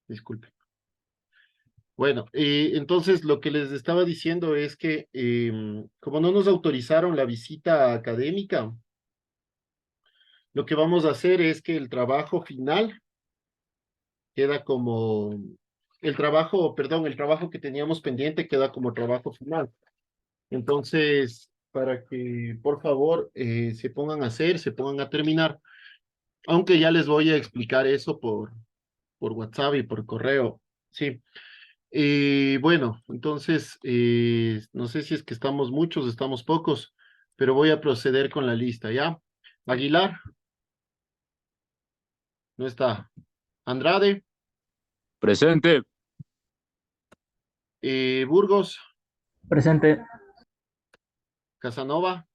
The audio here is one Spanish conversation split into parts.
Disculpe. Bueno, entonces lo que les estaba diciendo es que como no nos autorizaron la visita académica, lo que vamos a hacer es que el trabajo final queda como, el trabajo que teníamos pendiente queda como trabajo final. Entonces, para que por favor se pongan a hacer, se pongan a terminar, aunque ya les voy a explicar eso por WhatsApp y por correo. Sí. Bueno, entonces, no sé si es que estamos muchos, estamos pocos, pero voy a proceder con la lista, ¿ya? Aguilar, no está. Andrade, Presente. Burgos, Presente. Casanova.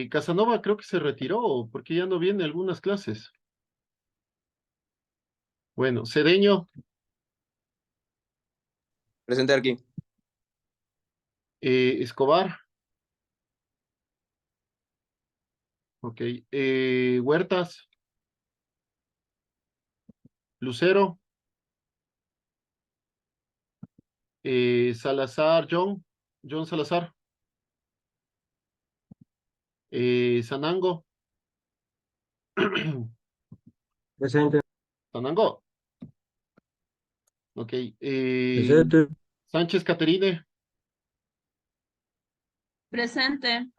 Casanova creo que se retiró porque ya no viene a algunas clases. Bueno, Cedeño, Presente aquí. Escobar, ok. Huertas, Lucero, Salazar, John Salazar, Sanango, Presente. Sanango, ok. Presente. Sánchez Caterine, Presente.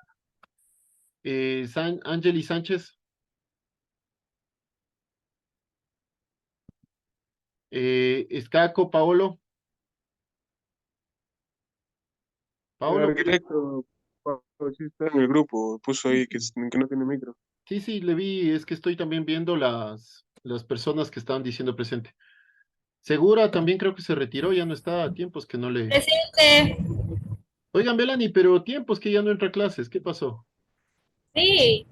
Ángeli Sánchez, Escaco, Paolo, El Paolo, arquitecto sí está en el grupo, puso ahí que no tiene micro. sí, sí, le vi, es que estoy también viendo las personas que estaban diciendo presente. Segura también creo que se retiró, ya no está a tiempos que no le... Presente. Oigan, Belani, pero tiempos que ya no entra a clases, ¿qué pasó? Sí.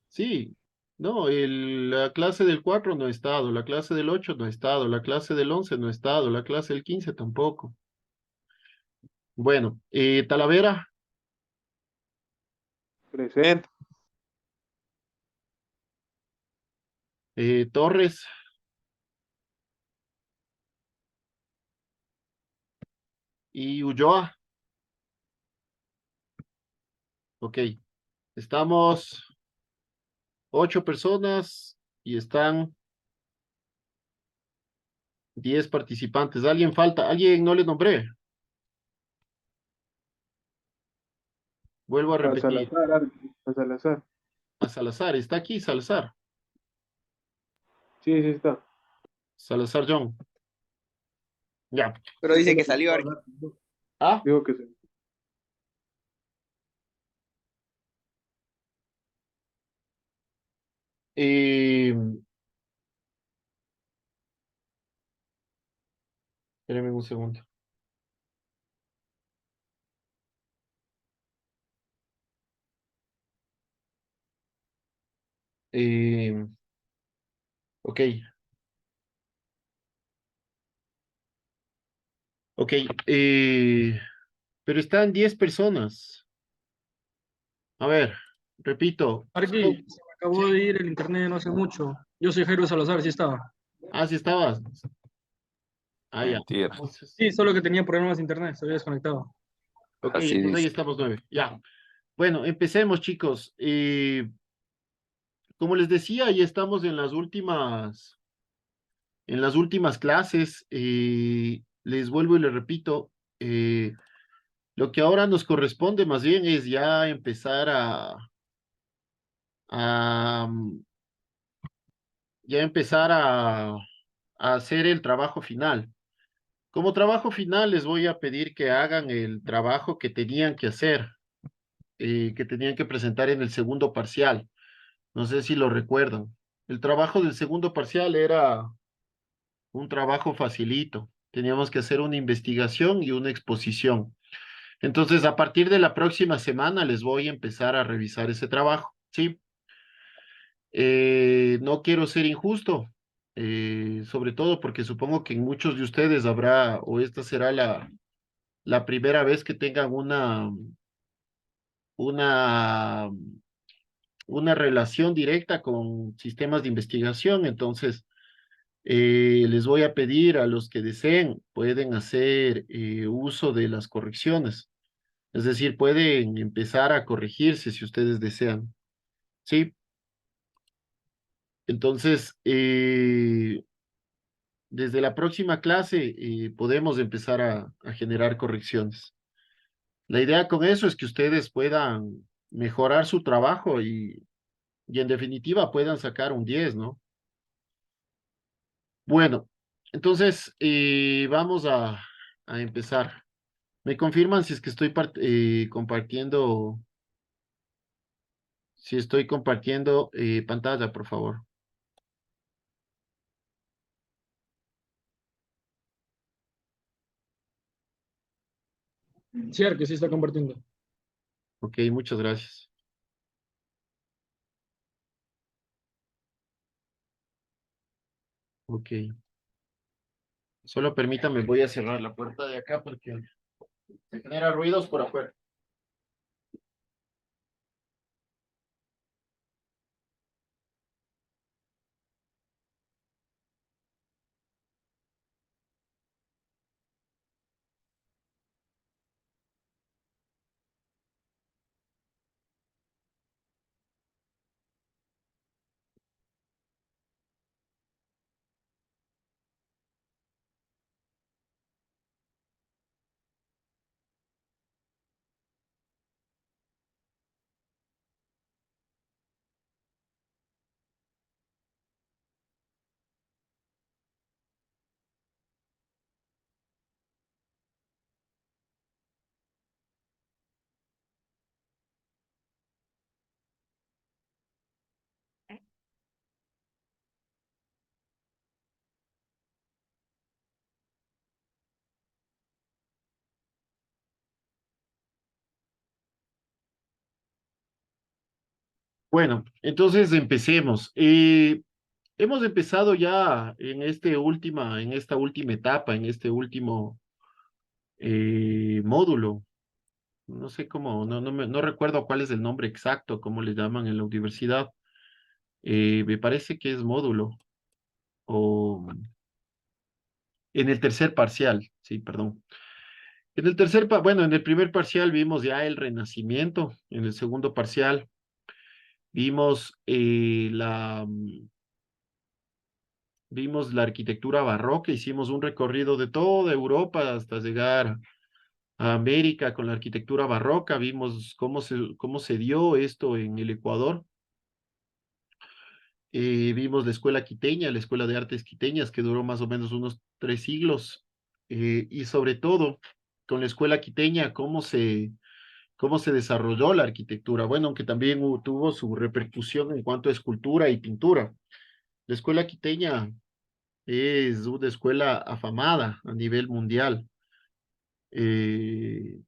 Sí, no, la clase del 4 no ha estado, la clase del 8 no ha estado, la clase del 11 no ha estado, la clase del 15 tampoco. Bueno, Talavera, Presente. Torres, y Ulloa. Ok, estamos 8 personas y están 10 participantes. ¿Alguien falta? ¿Alguien no le nombré? Vuelvo a A repetir. Salazar, a Salazar. A Salazar, está aquí Salazar. Sí, sí está. Salazar John. Ya. Pero dice que salió Arqui. Ah, Digo que sí. eh, espérenme un segundo. Eh, ok, ok. Pero están 10 personas. A ver, repito. Arqui, se me acabó de ir el internet no hace mucho. Yo soy Jairo Salazar, sí estaba. Ah, sí estabas. Ah, ya. Mentira. Entonces, Sí, solo que tenía problemas de internet, se había desconectado. ok, Así entonces ahí dice. estamos 9. Ya. Bueno, empecemos, chicos. Como les decía, ya estamos en las últimas clases. Les vuelvo y les repito, lo que ahora nos corresponde más bien es ya empezar a, ya empezar a hacer el trabajo final. Como trabajo final les voy a pedir que hagan el trabajo que tenían que hacer, que tenían que presentar en el segundo parcial. No sé si lo recuerdan. El trabajo del segundo parcial era un trabajo facilito. Teníamos que hacer una investigación y una exposición. Entonces, a partir de la próxima semana les voy a empezar a revisar ese trabajo, ¿sí? No quiero ser injusto, sobre todo porque supongo que en muchos de ustedes habrá, o esta será la primera vez que tengan una, una relación directa con sistemas de investigación. Entonces, les voy a pedir a los que deseen, pueden hacer uso de las correcciones. Es decir, pueden empezar a corregirse si ustedes desean. ¿Sí? Entonces, desde la próxima clase podemos empezar a generar correcciones. La idea con eso es que ustedes puedan mejorar su trabajo y en definitiva puedan sacar un 10, ¿no? Bueno, entonces vamos a empezar. ¿Me confirman si es que estoy compartiendo, si estoy compartiendo pantalla, por favor? Sí, Arqui, sí está compartiendo. Ok, muchas gracias. Ok. Solo permítame, voy a cerrar la puerta de acá porque se genera ruidos por afuera. Bueno, entonces empecemos. Hemos empezado ya en esta última etapa, en este último módulo. No sé cómo, no recuerdo cuál es el nombre exacto, cómo le llaman en la universidad. Me parece que es módulo o en el tercer parcial, sí, perdón. Bueno, en el primer parcial vimos ya el Renacimiento, en el segundo parcial vimos vimos la arquitectura barroca, hicimos un recorrido de toda Europa hasta llegar a América con la arquitectura barroca, vimos cómo se dio esto en el Ecuador. Vimos la escuela quiteña, la escuela de artes quiteñas, que duró más o menos unos 3 siglos, y sobre todo con la escuela quiteña, cómo se desarrolló la arquitectura. Bueno, aunque también tuvo su repercusión en cuanto a escultura y pintura. La escuela quiteña es una escuela afamada a nivel mundial. Eh,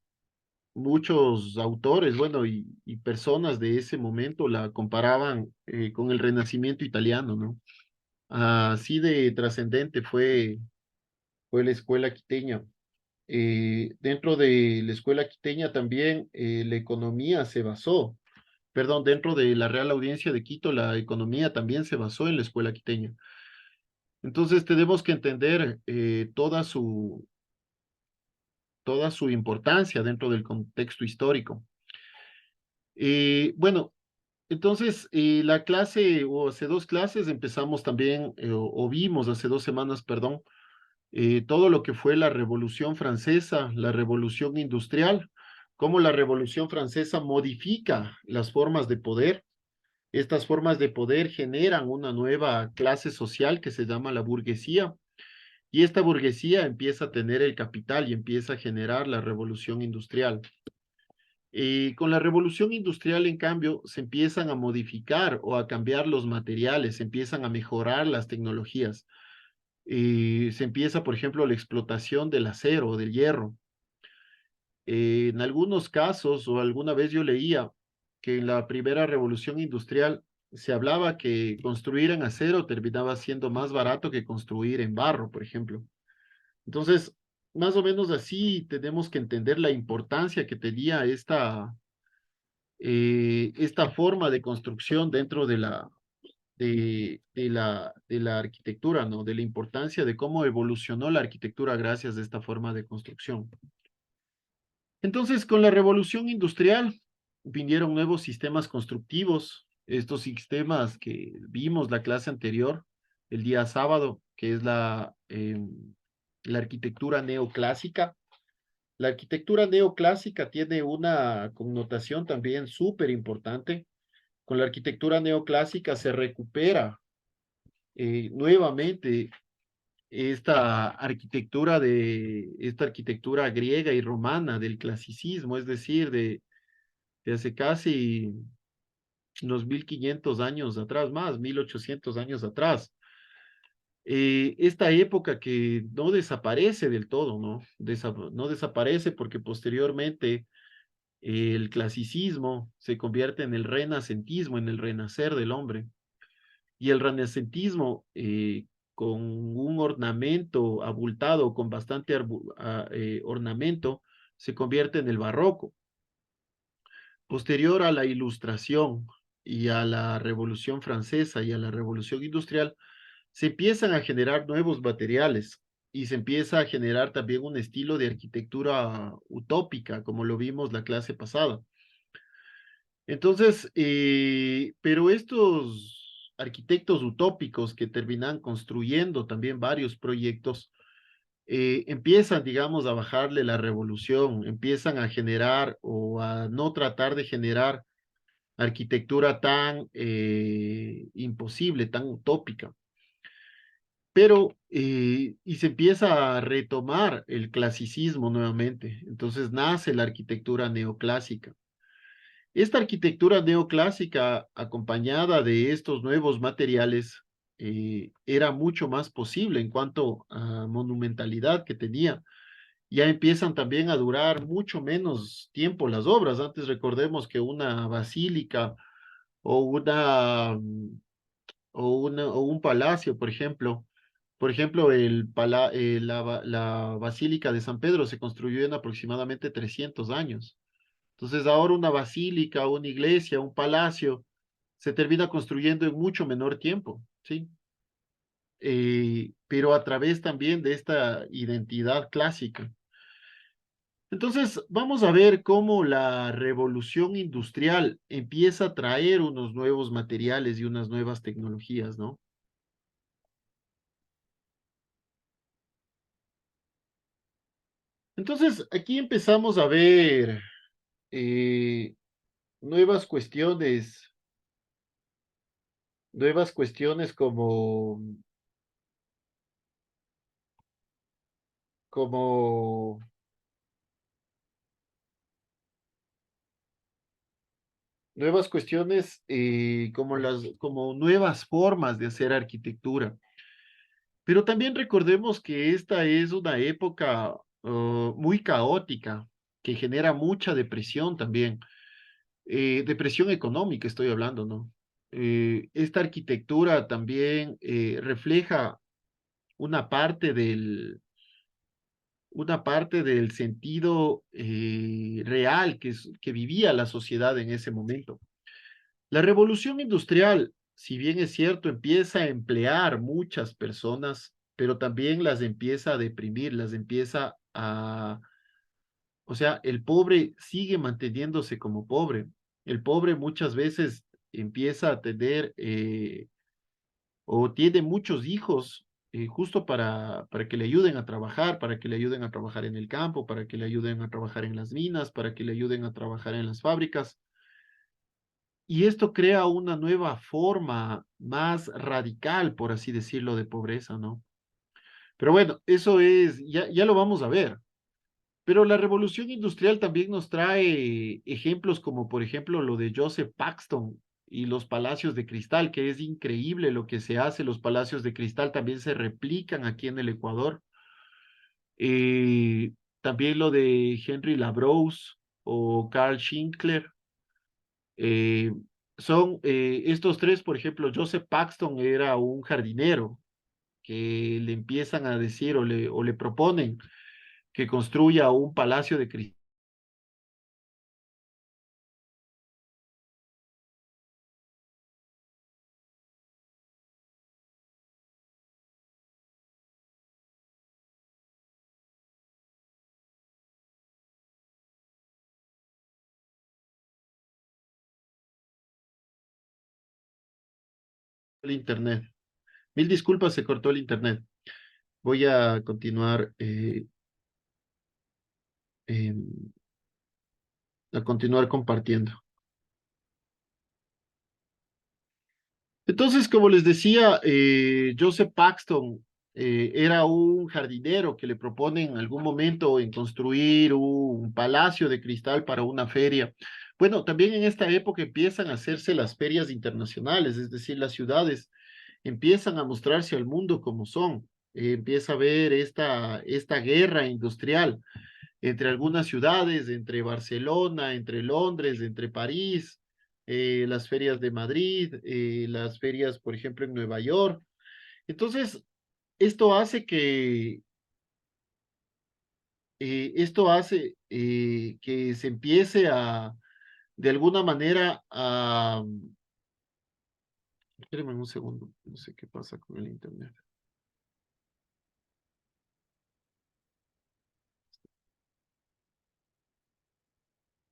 Muchos autores, bueno, y personas de ese momento la comparaban con el Renacimiento italiano, ¿no? Así de trascendente fue la escuela quiteña. Dentro de la escuela quiteña también la economía se basó, perdón, dentro de la Real Audiencia de Quito, la economía también se basó en la escuela quiteña. Entonces tenemos que entender toda su importancia dentro del contexto histórico. Bueno, entonces la clase, o hace 2 clases, empezamos también, o vimos hace 2 semanas, perdón, todo lo que fue la Revolución Francesa, la Revolución Industrial, cómo la Revolución Francesa modifica las formas de poder. Estas formas de poder generan una nueva clase social que se llama la burguesía, y esta burguesía empieza a tener el capital y empieza a generar la revolución industrial. Con la revolución industrial, en cambio, se empiezan a modificar o a cambiar los materiales, se empiezan a mejorar las tecnologías. Se empieza, por ejemplo, la explotación del acero o del hierro. En algunos casos, o alguna vez yo leía que en la primera revolución industrial se hablaba que construir en acero terminaba siendo más barato que construir en barro, por ejemplo. Entonces, más o menos así tenemos que entender la importancia que tenía esta forma de construcción dentro de la arquitectura, ¿no? De la importancia de cómo evolucionó la arquitectura gracias a esta forma de construcción. Entonces, con la revolución industrial vinieron nuevos sistemas constructivos, estos sistemas que vimos la clase anterior, el día sábado, que es la arquitectura neoclásica. La arquitectura neoclásica tiene una connotación también súper importante. Con la arquitectura neoclásica se recupera nuevamente esta arquitectura griega y romana del clasicismo, es decir, de hace casi unos 1500 años atrás, más 1800 años atrás. Esta época que no desaparece del todo, ¿no? No desaparece porque posteriormente el clasicismo se convierte en el renacentismo, en el renacer del hombre. Y el renacentismo, con un ornamento abultado, con bastante ornamento, se convierte en el barroco. Posterior a la Ilustración y a la Revolución Francesa y a la Revolución Industrial, se empiezan a generar nuevos materiales y se empieza a generar también un estilo de arquitectura utópica, como lo vimos la clase pasada. Entonces, pero estos arquitectos utópicos que terminan construyendo también varios proyectos, empiezan, digamos, a bajarle la revolución, empiezan a generar o a no tratar de generar arquitectura tan imposible, tan utópica. Pero, y se empieza a retomar el clasicismo nuevamente. Entonces nace la arquitectura neoclásica. Esta arquitectura neoclásica, acompañada de estos nuevos materiales, era mucho más posible en cuanto a monumentalidad que tenía. Ya empiezan también a durar mucho menos tiempo las obras. Antes recordemos que una basílica o o un palacio, por ejemplo, la Basílica de San Pedro se construyó en aproximadamente 300 años. Entonces ahora una basílica, una iglesia, un palacio, se termina construyendo en mucho menor tiempo, ¿sí? Pero a través también de esta identidad clásica. Entonces, vamos a ver cómo la revolución industrial empieza a traer unos nuevos materiales y unas nuevas tecnologías, ¿no? Entonces, aquí empezamos a ver eh, nuevas cuestiones como, nuevas cuestiones como nuevas formas de hacer arquitectura. Pero también recordemos que esta es una época muy caótica, que genera mucha depresión también. Depresión económica estoy hablando, ¿no? Esta arquitectura también refleja una parte una parte del sentido real que vivía la sociedad en ese momento. La revolución industrial, si bien es cierto, empieza a emplear muchas personas, pero también las empieza a deprimir, o sea, el pobre sigue manteniéndose como pobre. El pobre muchas veces empieza a tener o tiene muchos hijos justo para que le ayuden a trabajar, para que le ayuden a trabajar en el campo, para que le ayuden a trabajar en las minas, para que le ayuden a trabajar en las fábricas. Y esto crea una nueva forma más radical, por así decirlo, de pobreza, ¿no? Pero bueno, eso ya lo vamos a ver. Pero la revolución industrial también nos trae ejemplos como, por ejemplo, lo de Joseph Paxton y los palacios de cristal, que es increíble lo que se hace. Los palacios de cristal también se replican aquí en el Ecuador. Eh, También lo de Henry Labrousse o Carl Schinkler. Eh, Son estos tres, por ejemplo, Joseph Paxton era un jardinero que le empiezan a decir o le proponen que construya un palacio de cristal el internet. Mil disculpas, se cortó el internet. Voy a continuar, em, a continuar compartiendo. Entonces, como les decía, Joseph Paxton era un jardinero que le propone en algún momento en construir un palacio de cristal para una feria. Bueno, también en esta época empiezan a hacerse las ferias internacionales, es decir, las ciudades empiezan a mostrarse al mundo como son. Empieza a haber esta guerra industrial entre algunas ciudades, entre Barcelona, entre Londres, entre París, las ferias de Madrid, las ferias, por ejemplo, en Nueva York. Entonces, esto hace que, que se empiece a, de alguna manera, a... Espérenme un segundo, no sé qué pasa con el internet.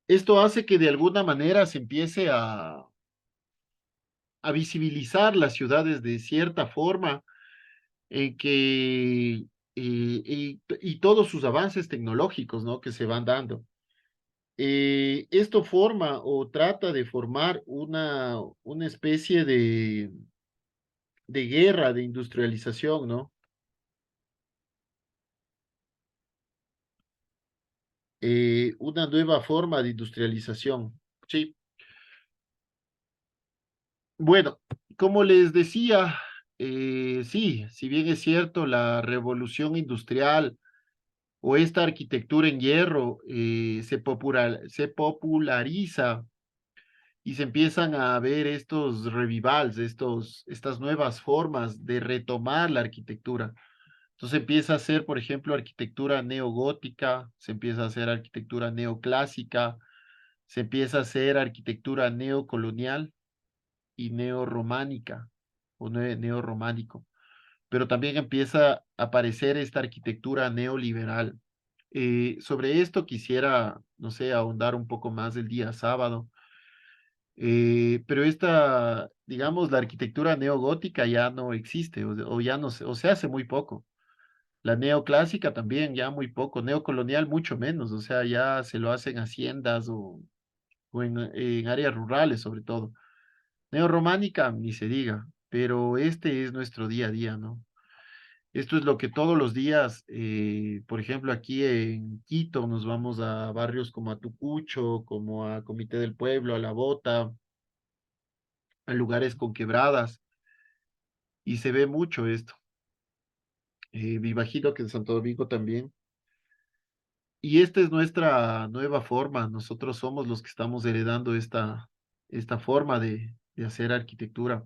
Esto hace que de alguna manera se empiece a visibilizar las ciudades de cierta forma que, y todos sus avances tecnológicos, ¿no? Que se van dando. Esto forma o trata de formar una especie de guerra de industrialización, ¿no? Una nueva forma de industrialización, ¿sí? Bueno, como les decía, sí, si bien es cierto, la revolución industrial o esta arquitectura en hierro se populariza y se empiezan a ver estos revivals, estas nuevas formas de retomar la arquitectura. Entonces empieza a ser, por ejemplo, arquitectura neogótica, se empieza a hacer arquitectura neoclásica, se empieza a hacer arquitectura neocolonial y neorrománica o neorrománico, pero también empieza a aparecer esta arquitectura neoliberal. Sobre esto quisiera, no sé, ahondar un poco más el día sábado, pero esta, digamos, la arquitectura neogótica ya no existe o ya no se, o se hace muy poco. La neoclásica también ya muy poco, neocolonial mucho menos, o sea, ya se lo hacen haciendas o en áreas rurales sobre todo. Neorrománica, ni se diga, pero este es nuestro día a día, ¿no? Esto es lo que todos los días, por ejemplo, aquí en Quito nos vamos a barrios como a Tucucho, como a Comité del Pueblo, a La Bota, a lugares con quebradas, y se ve mucho esto. Me imagino que en Santo Domingo también. Y esta es nuestra nueva forma. Nosotros somos los que estamos heredando esta forma de hacer arquitectura.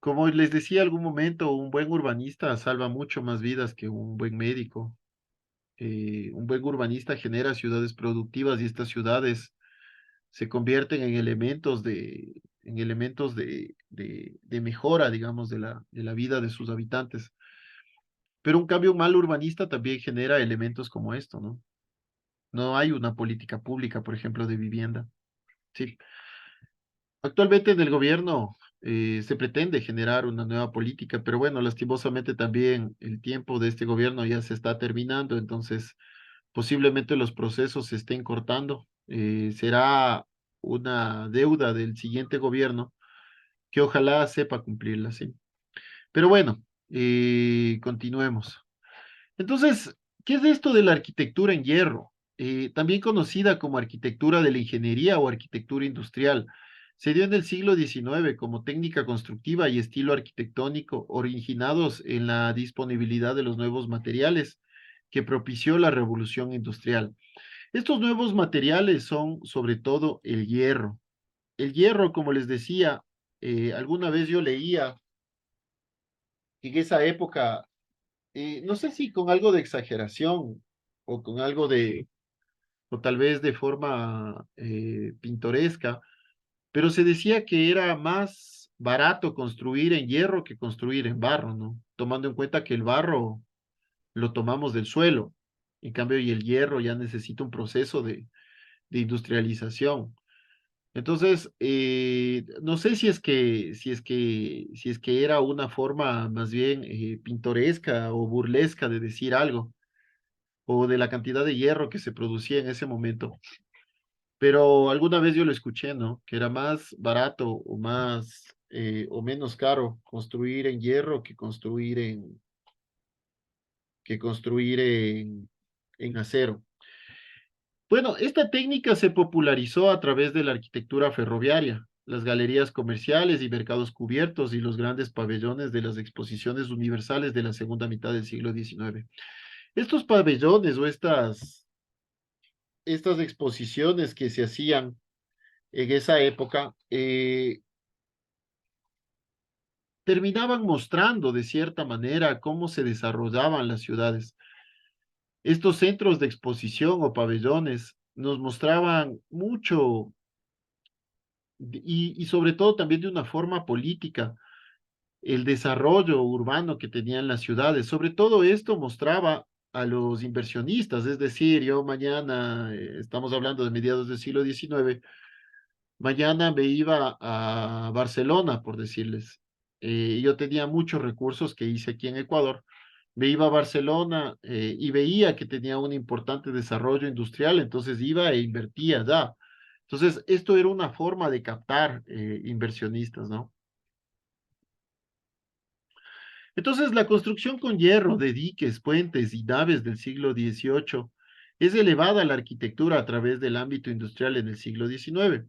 Como les decía algún momento, un buen urbanista salva mucho más vidas que un buen médico. Un buen urbanista genera ciudades productivas y estas ciudades se convierten en elementos de mejora, digamos, de la vida de sus habitantes. Pero un cambio mal urbanista también genera elementos como esto, ¿no? No hay una política pública, por ejemplo, de vivienda. Sí. Actualmente en el gobierno se pretende generar una nueva política, pero bueno, lastimosamente también el tiempo de este gobierno ya se está terminando, entonces posiblemente los procesos se estén cortando. Será una deuda del siguiente gobierno que ojalá sepa cumplirla, sí. Pero bueno, continuemos. Entonces, ¿qué es esto de la arquitectura en hierro? También conocida como arquitectura de la ingeniería o arquitectura industrial. Se dio en el siglo XIX como técnica constructiva y estilo arquitectónico originados en la disponibilidad de los nuevos materiales que propició la revolución industrial. Estos nuevos materiales son sobre todo el hierro. El hierro, como les decía, alguna vez yo leía que en esa época no sé si con algo de exageración o con algo o tal vez de forma pintoresca, pero se decía que era más barato construir en hierro que construir en barro, ¿no? Tomando en cuenta que el barro lo tomamos del suelo, en cambio, y el hierro ya necesita un proceso de industrialización. Entonces, no sé si es que era una forma más bien pintoresca o burlesca de decir algo, o de la cantidad de hierro que se producía en ese momento. Pero alguna vez yo lo escuché, ¿no? Que era más barato o o menos caro construir en hierro que construir en acero. Bueno, esta técnica se popularizó a través de la arquitectura ferroviaria, las galerías comerciales y mercados cubiertos y los grandes pabellones de las exposiciones universales de la segunda mitad del siglo XIX. Estos pabellones o estas exposiciones que se hacían en esa época terminaban mostrando de cierta manera cómo se desarrollaban las ciudades. Estos centros de exposición o pabellones nos mostraban mucho y sobre todo también de una forma política, el desarrollo urbano que tenían las ciudades. Sobre todo esto mostraba a los inversionistas, es decir, yo mañana, estamos hablando de mediados del siglo XIX, mañana me iba a Barcelona, por decirles. Yo tenía muchos recursos que hice aquí en Ecuador. Me iba a Barcelona y veía que tenía un importante desarrollo industrial, entonces iba e invertía allá. Entonces, esto era una forma de captar inversionistas, ¿no? Entonces, la construcción con hierro de diques, puentes y naves del siglo XVIII es elevada a la arquitectura a través del ámbito industrial en el siglo XIX.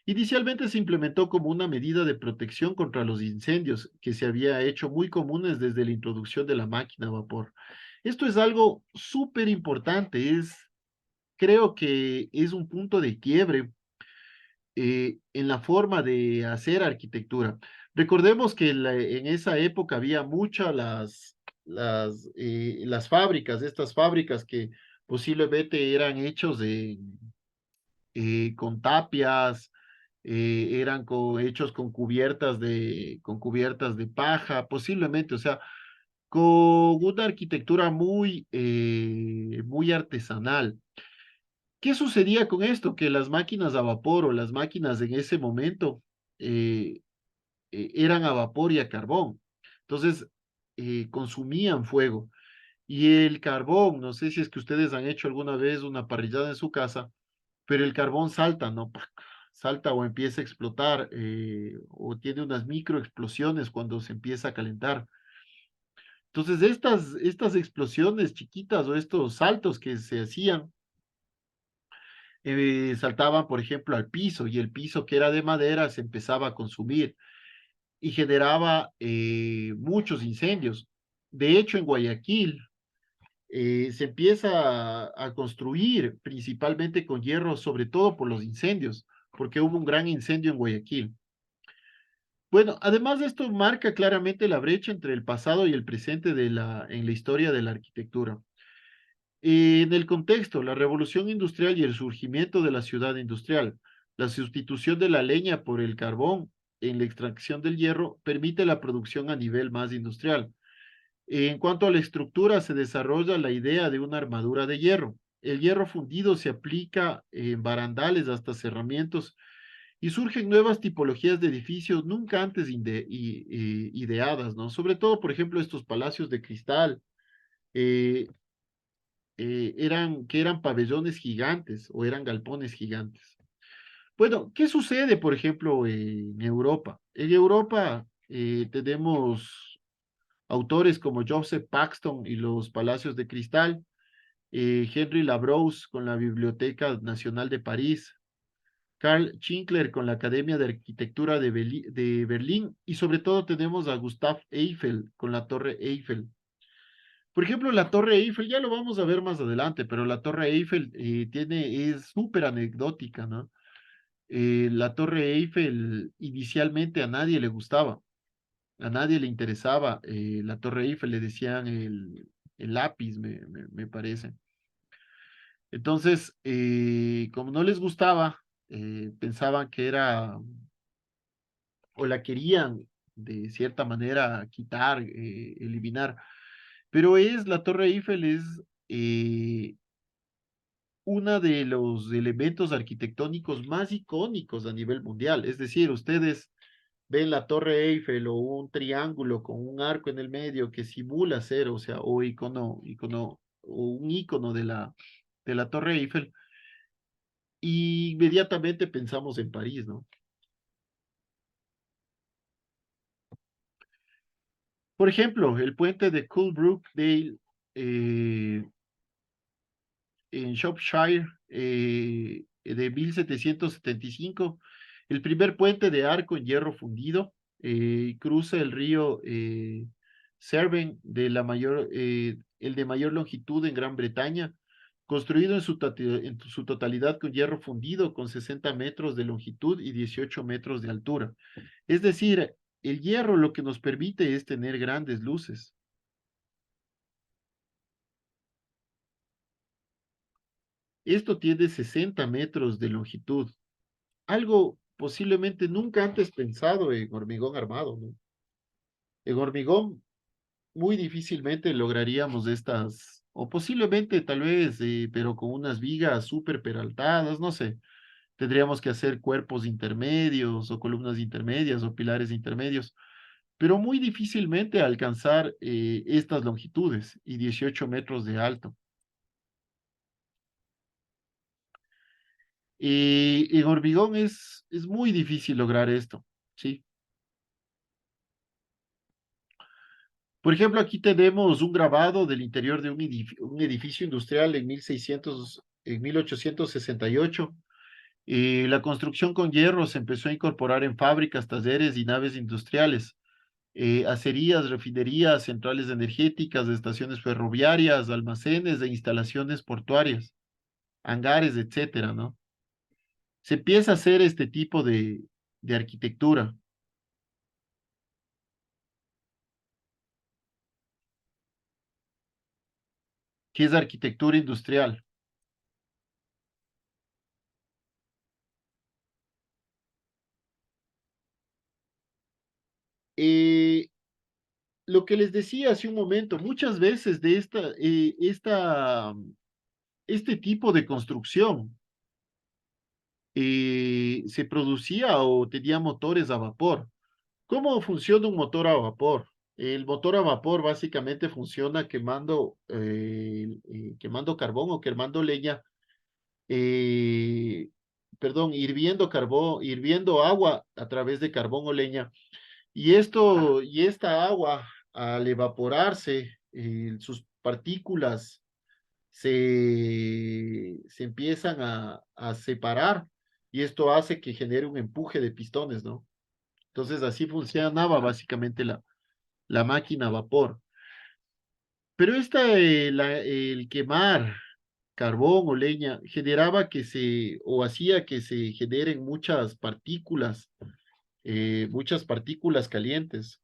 Inicialmente se implementó como una medida de protección contra los incendios, que se había hecho muy comunes desde la introducción de la máquina a vapor. Esto es algo súper importante, creo que es un punto de quiebre en la forma de hacer arquitectura. Recordemos que en esa época había muchas las fábricas, estas fábricas que posiblemente eran hechos con tapias, hechos con cubiertas de paja, posiblemente, o sea, con una arquitectura muy artesanal. ¿Qué sucedía con esto? Que las máquinas a vapor o las máquinas en ese momento eh, eran a vapor y a carbón. Entonces, consumían fuego. Y el carbón, no sé si es que ustedes han hecho alguna vez una parrillada en su casa, pero el carbón salta, ¿no? ¡Pac! Salta o empieza a explotar o tiene unas microexplosiones cuando se empieza a calentar. Entonces, estas explosiones chiquitas o estos saltos que se hacían, saltaban, por ejemplo, al piso y el piso que era de madera se empezaba a consumir y generaba muchos incendios. De hecho, en Guayaquil se empieza a construir principalmente con hierro, sobre todo por los incendios, porque hubo un gran incendio en Guayaquil. Bueno, además de esto marca claramente la brecha entre el pasado y el presente en la historia de la arquitectura. En el contexto, la revolución industrial y el surgimiento de la ciudad industrial, la sustitución de la leña por el carbón en la extracción del hierro permite la producción a nivel más industrial. En cuanto a la estructura, se desarrolla la idea de una armadura de hierro. El hierro fundido se aplica en barandales hasta cerramientos y surgen nuevas tipologías de edificios nunca antes ideadas, ¿no? Sobre todo, por ejemplo, estos palacios de cristal, eh, que eran pabellones gigantes o eran galpones gigantes. Bueno, ¿qué sucede, por ejemplo, en Europa? En Europa tenemos autores como Joseph Paxton y los Palacios de Cristal, Henry Labrousse con la Biblioteca Nacional de París, Karl Schinkler con la Academia de Arquitectura de Berlín y sobre todo tenemos a Gustav Eiffel con la Torre Eiffel. Por ejemplo, la Torre Eiffel, ya lo vamos a ver más adelante, pero la Torre Eiffel es súper anecdótica, ¿no? La Torre Eiffel inicialmente a nadie le gustaba, a nadie le interesaba. La Torre Eiffel le decían el lápiz, me parece. Entonces, como no les gustaba, pensaban que era, o la querían de cierta manera quitar, eliminar. Pero la Torre Eiffel es uno de los elementos arquitectónicos más icónicos a nivel mundial. Es decir, ustedes ven la Torre Eiffel o un triángulo con un arco en el medio que simula ser, o sea, o un icono de la Torre Eiffel, y inmediatamente pensamos en París, ¿no? Por ejemplo, el puente de Coolbrookdale en Shropshire de 1775, el primer puente de arco en hierro fundido, cruza el río Severn, el de mayor longitud en Gran Bretaña, construido en su totalidad con hierro fundido, con 60 metros de longitud y 18 metros de altura. Es decir, el hierro lo que nos permite es tener grandes luces. Esto tiene 60 metros de longitud, algo posiblemente nunca antes pensado en hormigón armado, ¿no? En hormigón muy difícilmente lograríamos estas, o posiblemente tal vez, pero con unas vigas súper peraltadas, no sé. Tendríamos que hacer cuerpos intermedios o columnas intermedias o pilares intermedios, pero muy difícilmente alcanzar estas longitudes y 18 metros de alto. En hormigón es muy difícil lograr esto, ¿sí? Por ejemplo, aquí tenemos un grabado del interior de un edificio industrial en 1868. La construcción con hierro se empezó a incorporar en fábricas, talleres y naves industriales. Acerías, refinerías, centrales energéticas, estaciones ferroviarias, almacenes e instalaciones portuarias, hangares, etcétera, ¿no? Se empieza a hacer este tipo de arquitectura. Que es arquitectura industrial. Eh, lo que les decía hace un momento, muchas veces de este tipo de construcción se producía o tenía motores a vapor. ¿Cómo funciona un motor a vapor? El motor a vapor básicamente funciona quemando carbón o quemando leña, eh, perdón, hirviendo agua a través de carbón o leña. Y esta agua, al evaporarse, sus partículas se empiezan a separar y esto hace que genere un empuje de pistones, ¿no? Entonces así funcionaba básicamente la máquina a vapor. Pero el quemar carbón o leña generaba o hacía que se generen muchas partículas calientes.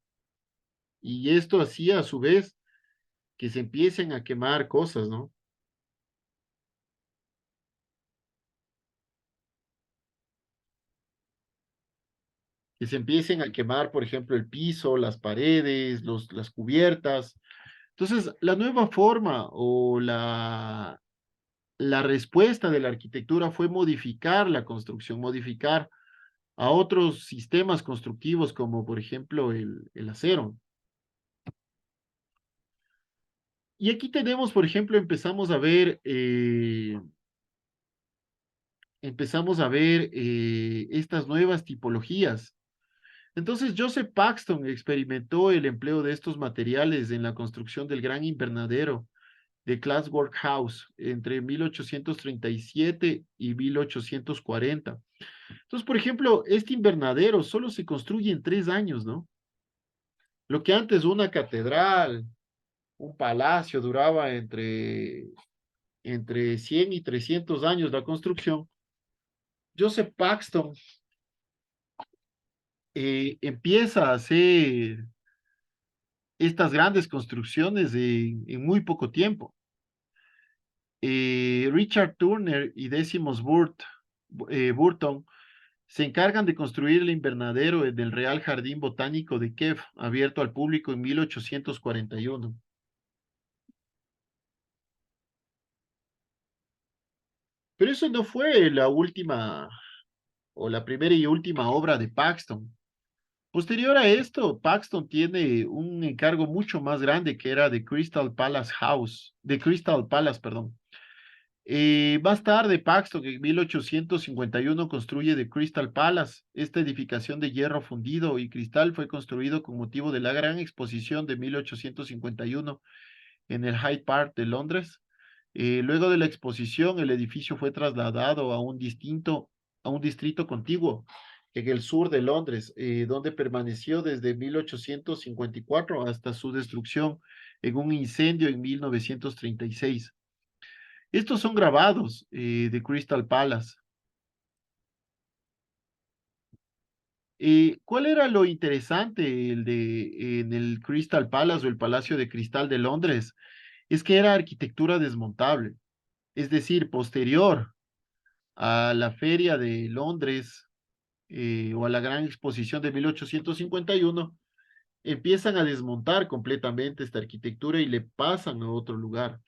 Y esto hacía a su vez que se empiecen a quemar cosas, ¿no? Que se empiecen a quemar, por ejemplo, el piso, las paredes, las cubiertas. Entonces, la nueva forma o la respuesta de la arquitectura fue modificar la construcción, modificar a otros sistemas constructivos como, por ejemplo, el acero. Y aquí tenemos, por ejemplo, empezamos a ver estas nuevas tipologías. Entonces, Joseph Paxton experimentó el empleo de estos materiales en la construcción del gran invernadero de Glasswork House entre 1837 y 1840. Entonces, por ejemplo, este invernadero solo se construye en 3 años, ¿no? Lo que antes una catedral, un palacio duraba entre 100 y 300 años la construcción. Joseph Paxton empieza a hacer estas grandes construcciones en muy poco tiempo. Richard Turner y Decimus Burton se encargan de construir el invernadero del Real Jardín Botánico de Kew, abierto al público en 1841. Pero eso no fue la última o la primera y última obra de Paxton. Posterior a esto, Paxton tiene un encargo mucho más grande que era de Crystal Palace House, de Crystal Palace, perdón. Más tarde, Paxton en 1851 construye The Crystal Palace. Esta edificación de hierro fundido y cristal fue construido con motivo de la gran exposición de 1851 en el Hyde Park de Londres. Luego de la exposición, el edificio fue trasladado a un distrito contiguo en el sur de Londres, donde permaneció desde 1854 hasta su destrucción en un incendio en 1936. Estos son grabados de Crystal Palace. ¿Cuál era lo interesante en el Crystal Palace o el Palacio de Cristal de Londres? Es que era arquitectura desmontable, es decir, posterior a la Feria de Londres o a la Gran Exposición de 1851, empiezan a desmontar completamente esta arquitectura y le pasan a otro lugar.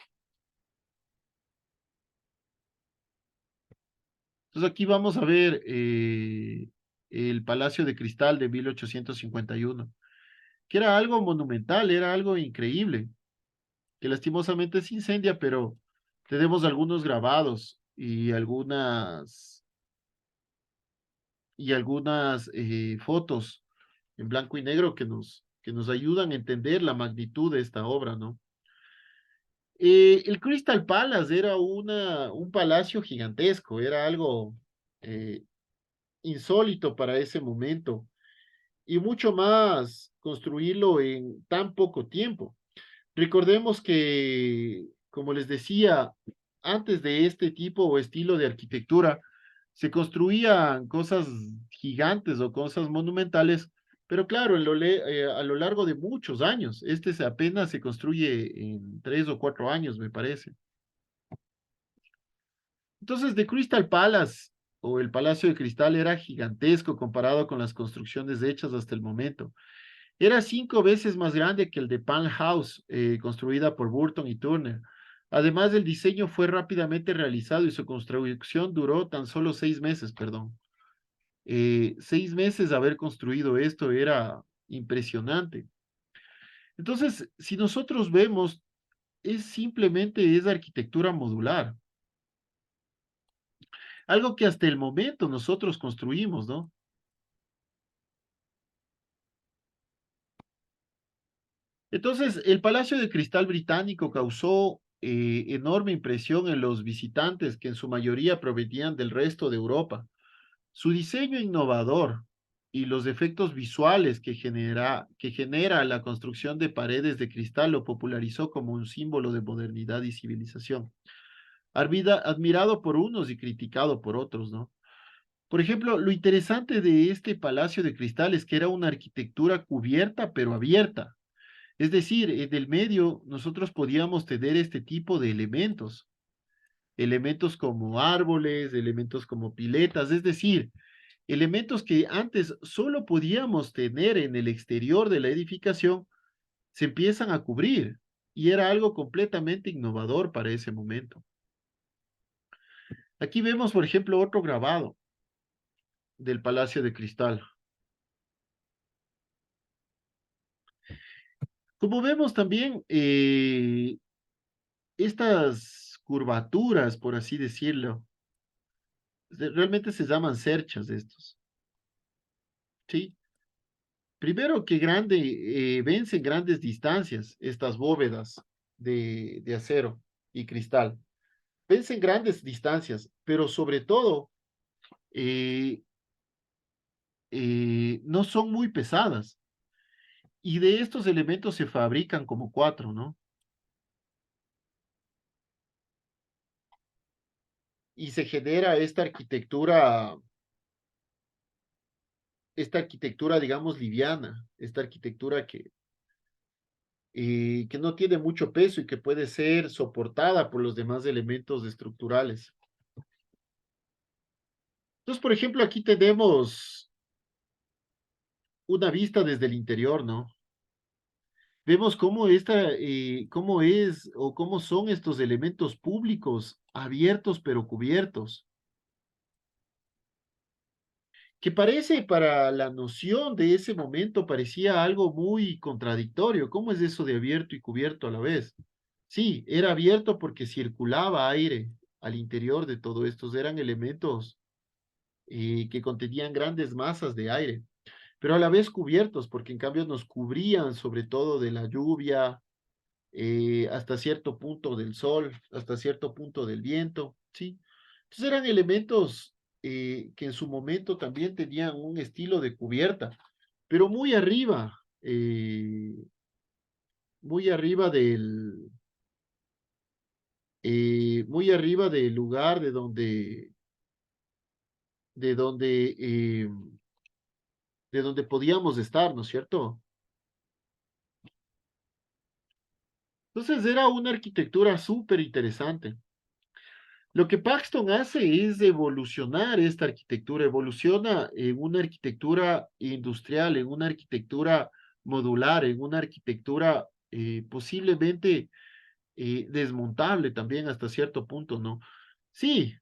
Entonces aquí vamos a ver el Palacio de Cristal de 1851, que era algo monumental, era algo increíble, que lastimosamente se incendia, pero tenemos algunos grabados y algunas fotos en blanco y negro que nos ayudan a entender la magnitud de esta obra, ¿no? El Crystal Palace era un palacio gigantesco, era algo eh, insólito para ese momento y mucho más construirlo en tan poco tiempo. Recordemos que, como les decía, antes de este tipo o estilo de arquitectura, se construían cosas gigantes o cosas monumentales, pero claro, a lo largo de muchos años. Apenas se construye en 3 o 4 años, me parece. Entonces, The Crystal Palace o el Palacio de Cristal era gigantesco comparado con las construcciones hechas hasta el momento. Era 5 veces más grande que el de Pan House, construida por Burton y Turner. Además, el diseño fue rápidamente realizado y su construcción duró tan solo 6 meses, perdón. 6 meses de haber construido esto era impresionante. Entonces, si nosotros vemos, simplemente es arquitectura modular. Algo que hasta el momento nosotros construimos, ¿no? Entonces, el Palacio de Cristal británico causó enorme impresión en los visitantes que en su mayoría provenían del resto de Europa. Su diseño innovador y los efectos visuales que genera la construcción de paredes de cristal lo popularizó como un símbolo de modernidad y civilización. Admirado por unos y criticado por otros, ¿no? Por ejemplo, lo interesante de este Palacio de Cristal es que era una arquitectura cubierta pero abierta. Es decir, en el medio nosotros podíamos tener este tipo de elementos, elementos como árboles, elementos como piletas, es decir, elementos que antes solo podíamos tener en el exterior de la edificación, se empiezan a cubrir y era algo completamente innovador para ese momento. Aquí vemos, por ejemplo, otro grabado del Palacio de Cristal. Como vemos también, estas curvaturas, por así decirlo, realmente se llaman cerchas estos, ¿sí? Primero que vencen grandes distancias estas bóvedas de acero y cristal. Vencen grandes distancias, pero sobre todo eh, no son muy pesadas. Y de estos elementos se fabrican como 4, ¿no? Y se genera esta arquitectura, digamos, liviana, esta arquitectura que no tiene mucho peso y que puede ser soportada por los demás elementos estructurales. Entonces, por ejemplo, aquí tenemos una vista desde el interior, ¿no? Vemos cómo es o cómo son estos elementos públicos abiertos pero cubiertos, que parece para la noción de ese momento parecía algo muy contradictorio. ¿Cómo es eso de abierto y cubierto a la vez? Sí, era abierto porque circulaba aire al interior de todo estos, eran elementos que contenían grandes masas de aire, pero a la vez cubiertos, porque en cambio nos cubrían sobre todo de la lluvia, hasta cierto punto del sol, hasta cierto punto del viento, ¿sí? Entonces eran elementos que en su momento también tenían un estilo de cubierta, pero muy arriba muy arriba del lugar de donde, eh, de donde podíamos estar, ¿no es cierto? Entonces era una arquitectura súper interesante. Lo que Paxton hace es evolucionar esta arquitectura, evoluciona en una arquitectura industrial, en una arquitectura modular, en una arquitectura posiblemente desmontable también hasta cierto punto, ¿no? Sí,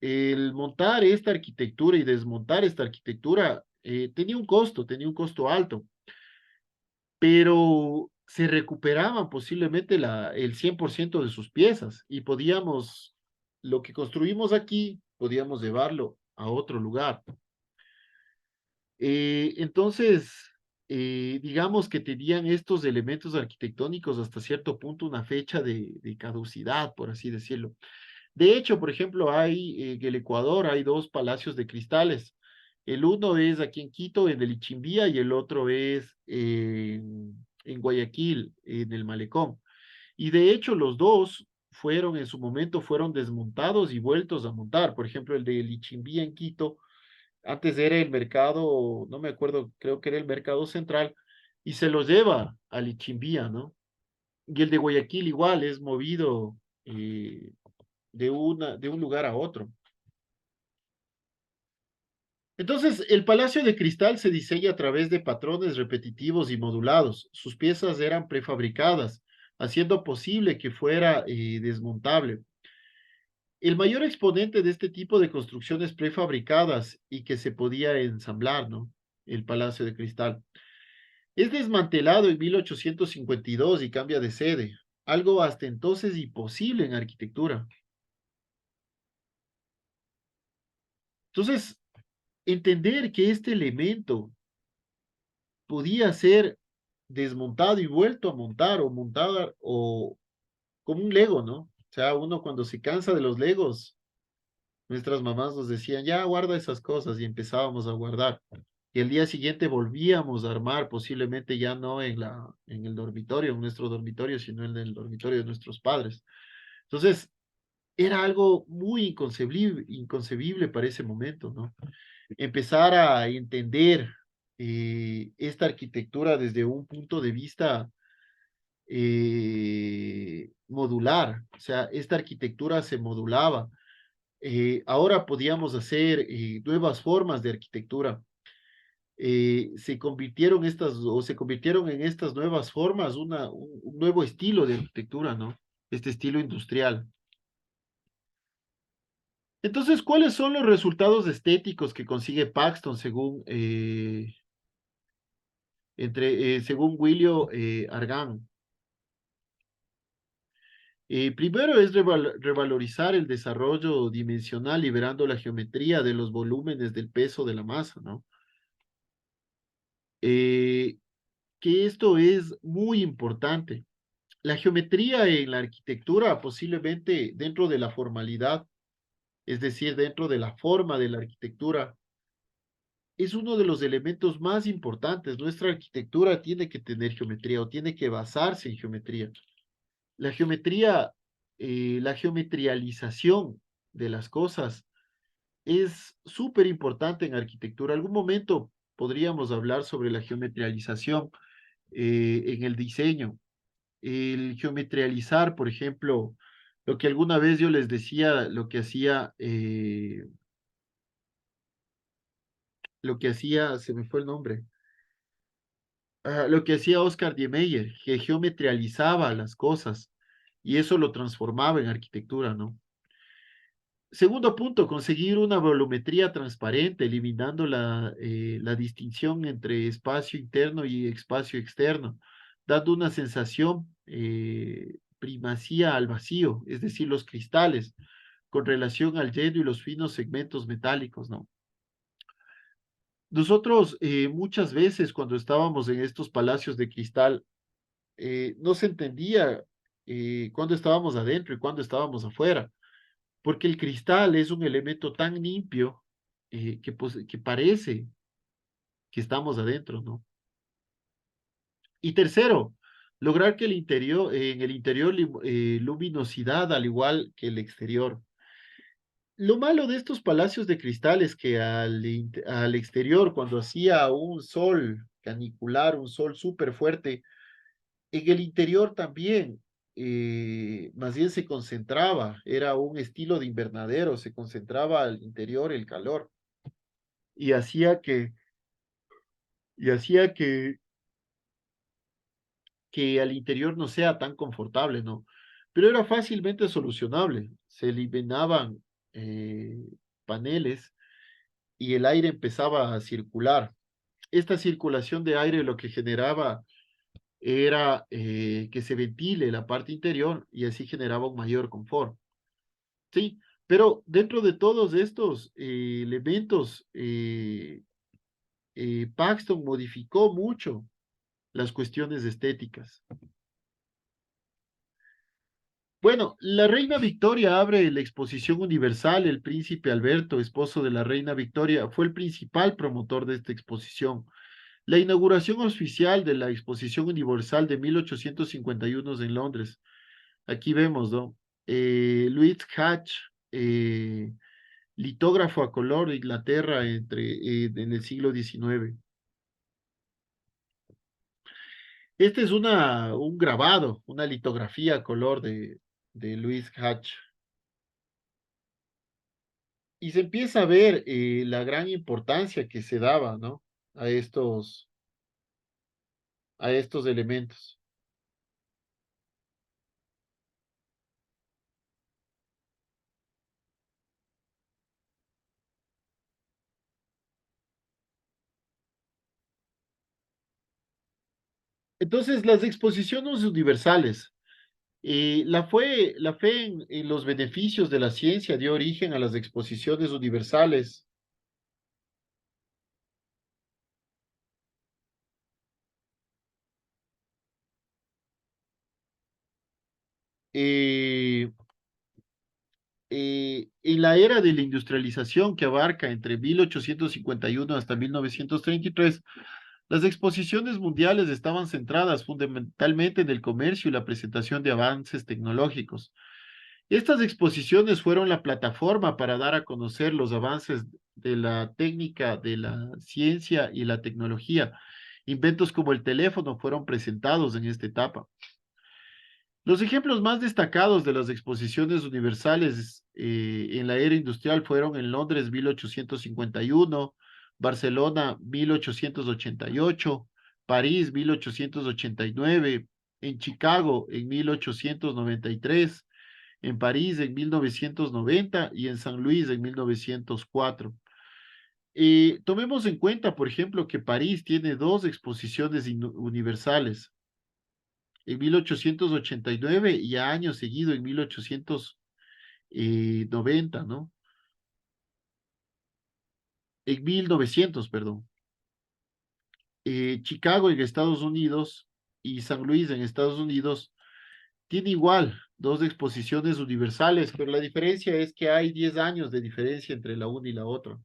el montar esta arquitectura y desmontar esta arquitectura tenía un costo alto, pero se recuperaban posiblemente el 100% de sus piezas y podíamos, lo que construimos aquí, podíamos llevarlo a otro lugar. Entonces, digamos que tenían estos elementos arquitectónicos hasta cierto punto una fecha de caducidad, por así decirlo. De hecho, por ejemplo, en el Ecuador hay dos palacios de cristales. El uno es aquí en Quito, en el Ichimbía, y el otro es en Guayaquil, en el Malecón. Y de hecho, los dos en su momento, fueron desmontados y vueltos a montar. Por ejemplo, el de Ichimbía en Quito, antes era el mercado, no me acuerdo, creo que era el mercado central, y se los lleva al Ichimbía, ¿no? Y el de Guayaquil igual es movido de un lugar a otro. Entonces, el Palacio de Cristal se diseña a través de patrones repetitivos y modulados. Sus piezas eran prefabricadas, haciendo posible que fuera desmontable. El mayor exponente de este tipo de construcciones prefabricadas y que se podía ensamblar, ¿no? El Palacio de Cristal. Es desmantelado en 1852 y cambia de sede, algo hasta entonces imposible en arquitectura. Entonces, entender que este elemento podía ser desmontado y vuelto a montar o montada o como un Lego, ¿no? O sea, uno cuando se cansa de los Legos, nuestras mamás nos decían, ya guarda esas cosas y empezábamos a guardar. Y el día siguiente volvíamos a armar, posiblemente ya no en el dormitorio, en nuestro dormitorio, sino en el dormitorio de nuestros padres. Entonces, era algo muy inconcebible para ese momento, ¿no? Empezar a entender esta arquitectura desde un punto de vista modular, o sea, esta arquitectura se modulaba. Ahora podíamos hacer nuevas formas de arquitectura. Se convirtieron en estas nuevas formas un nuevo estilo de arquitectura, ¿no? Este estilo industrial. Entonces, ¿cuáles son los resultados estéticos que consigue Paxton según Willio Argan? Primero es revalorizar el desarrollo dimensional liberando la geometría de los volúmenes del peso de la masa, ¿no? Que esto es muy importante. La geometría en la arquitectura, posiblemente dentro de la formalidad, es decir, dentro de la forma de la arquitectura, es uno de los elementos más importantes. Nuestra arquitectura tiene que tener geometría o tiene que basarse en geometría. La geometría, la geometrialización de las cosas es súper importante en arquitectura. Algún momento podríamos hablar sobre la geometrialización en el diseño. El geometrializar, por ejemplo, lo que alguna vez yo les decía, se me fue el nombre, lo que hacía Oscar Niemeyer, que geometrializaba las cosas y eso lo transformaba en arquitectura, ¿no? Segundo punto, conseguir una volumetría transparente, eliminando la distinción entre espacio interno y espacio externo, dando una sensación primacía al vacío, es decir, los cristales, con relación al lleno y los finos segmentos metálicos, ¿no? Nosotros muchas veces cuando estábamos en estos palacios de cristal, no se entendía cuándo estábamos adentro y cuándo estábamos afuera, porque el cristal es un elemento tan limpio que parece que estamos adentro, ¿no? Y tercero, lograr que en el interior luminosidad al igual que el exterior. Lo malo de estos palacios de cristal es que al exterior, cuando hacía un sol canicular, un sol súper fuerte, en el interior también, más bien se concentraba, era un estilo de invernadero, se concentraba al interior el calor y hacía que al interior no sea tan confortable, ¿no? Pero era fácilmente solucionable. Se eliminaban eh, paneles y el aire empezaba a circular. Esta circulación de aire lo que generaba era que se ventile la parte interior y así generaba un mayor confort. Sí, pero dentro de todos estos elementos, Paxton modificó mucho las cuestiones estéticas. Bueno, la reina Victoria abre la exposición universal. El príncipe Alberto, esposo de la reina Victoria, fue el principal promotor de esta exposición. La inauguración oficial de la exposición universal de 1851 en Londres. Aquí vemos, ¿no? Louis Hatch, eh, litógrafo a color de Inglaterra en el siglo XIX. Este es un grabado, una litografía a color de Louis Hatch. Y se empieza a ver la gran importancia que se daba, ¿no? A a estos elementos. Entonces, las exposiciones universales. La fe en los beneficios de la ciencia dio origen a las exposiciones universales. Eh, en la era de la industrialización que abarca entre 1851 hasta 1933, las exposiciones mundiales estaban centradas fundamentalmente en el comercio y la presentación de avances tecnológicos. Estas exposiciones fueron la plataforma para dar a conocer los avances de la técnica, de la ciencia y la tecnología. Inventos como el teléfono fueron presentados en esta etapa. Los ejemplos más destacados de las exposiciones universales en la era industrial fueron en Londres 1851, Barcelona 1888, París 1889, en Chicago en 1893, en París en 1990 y en San Luis en 1904. Tomemos en cuenta, por ejemplo, que París tiene dos exposiciones universales en 1889 y a año seguido en 1890, ¿no? En 1900, perdón. Chicago en Estados Unidos y San Luis en Estados Unidos tiene igual dos exposiciones universales, pero la diferencia es que hay 10 años de diferencia entre la una y la otra.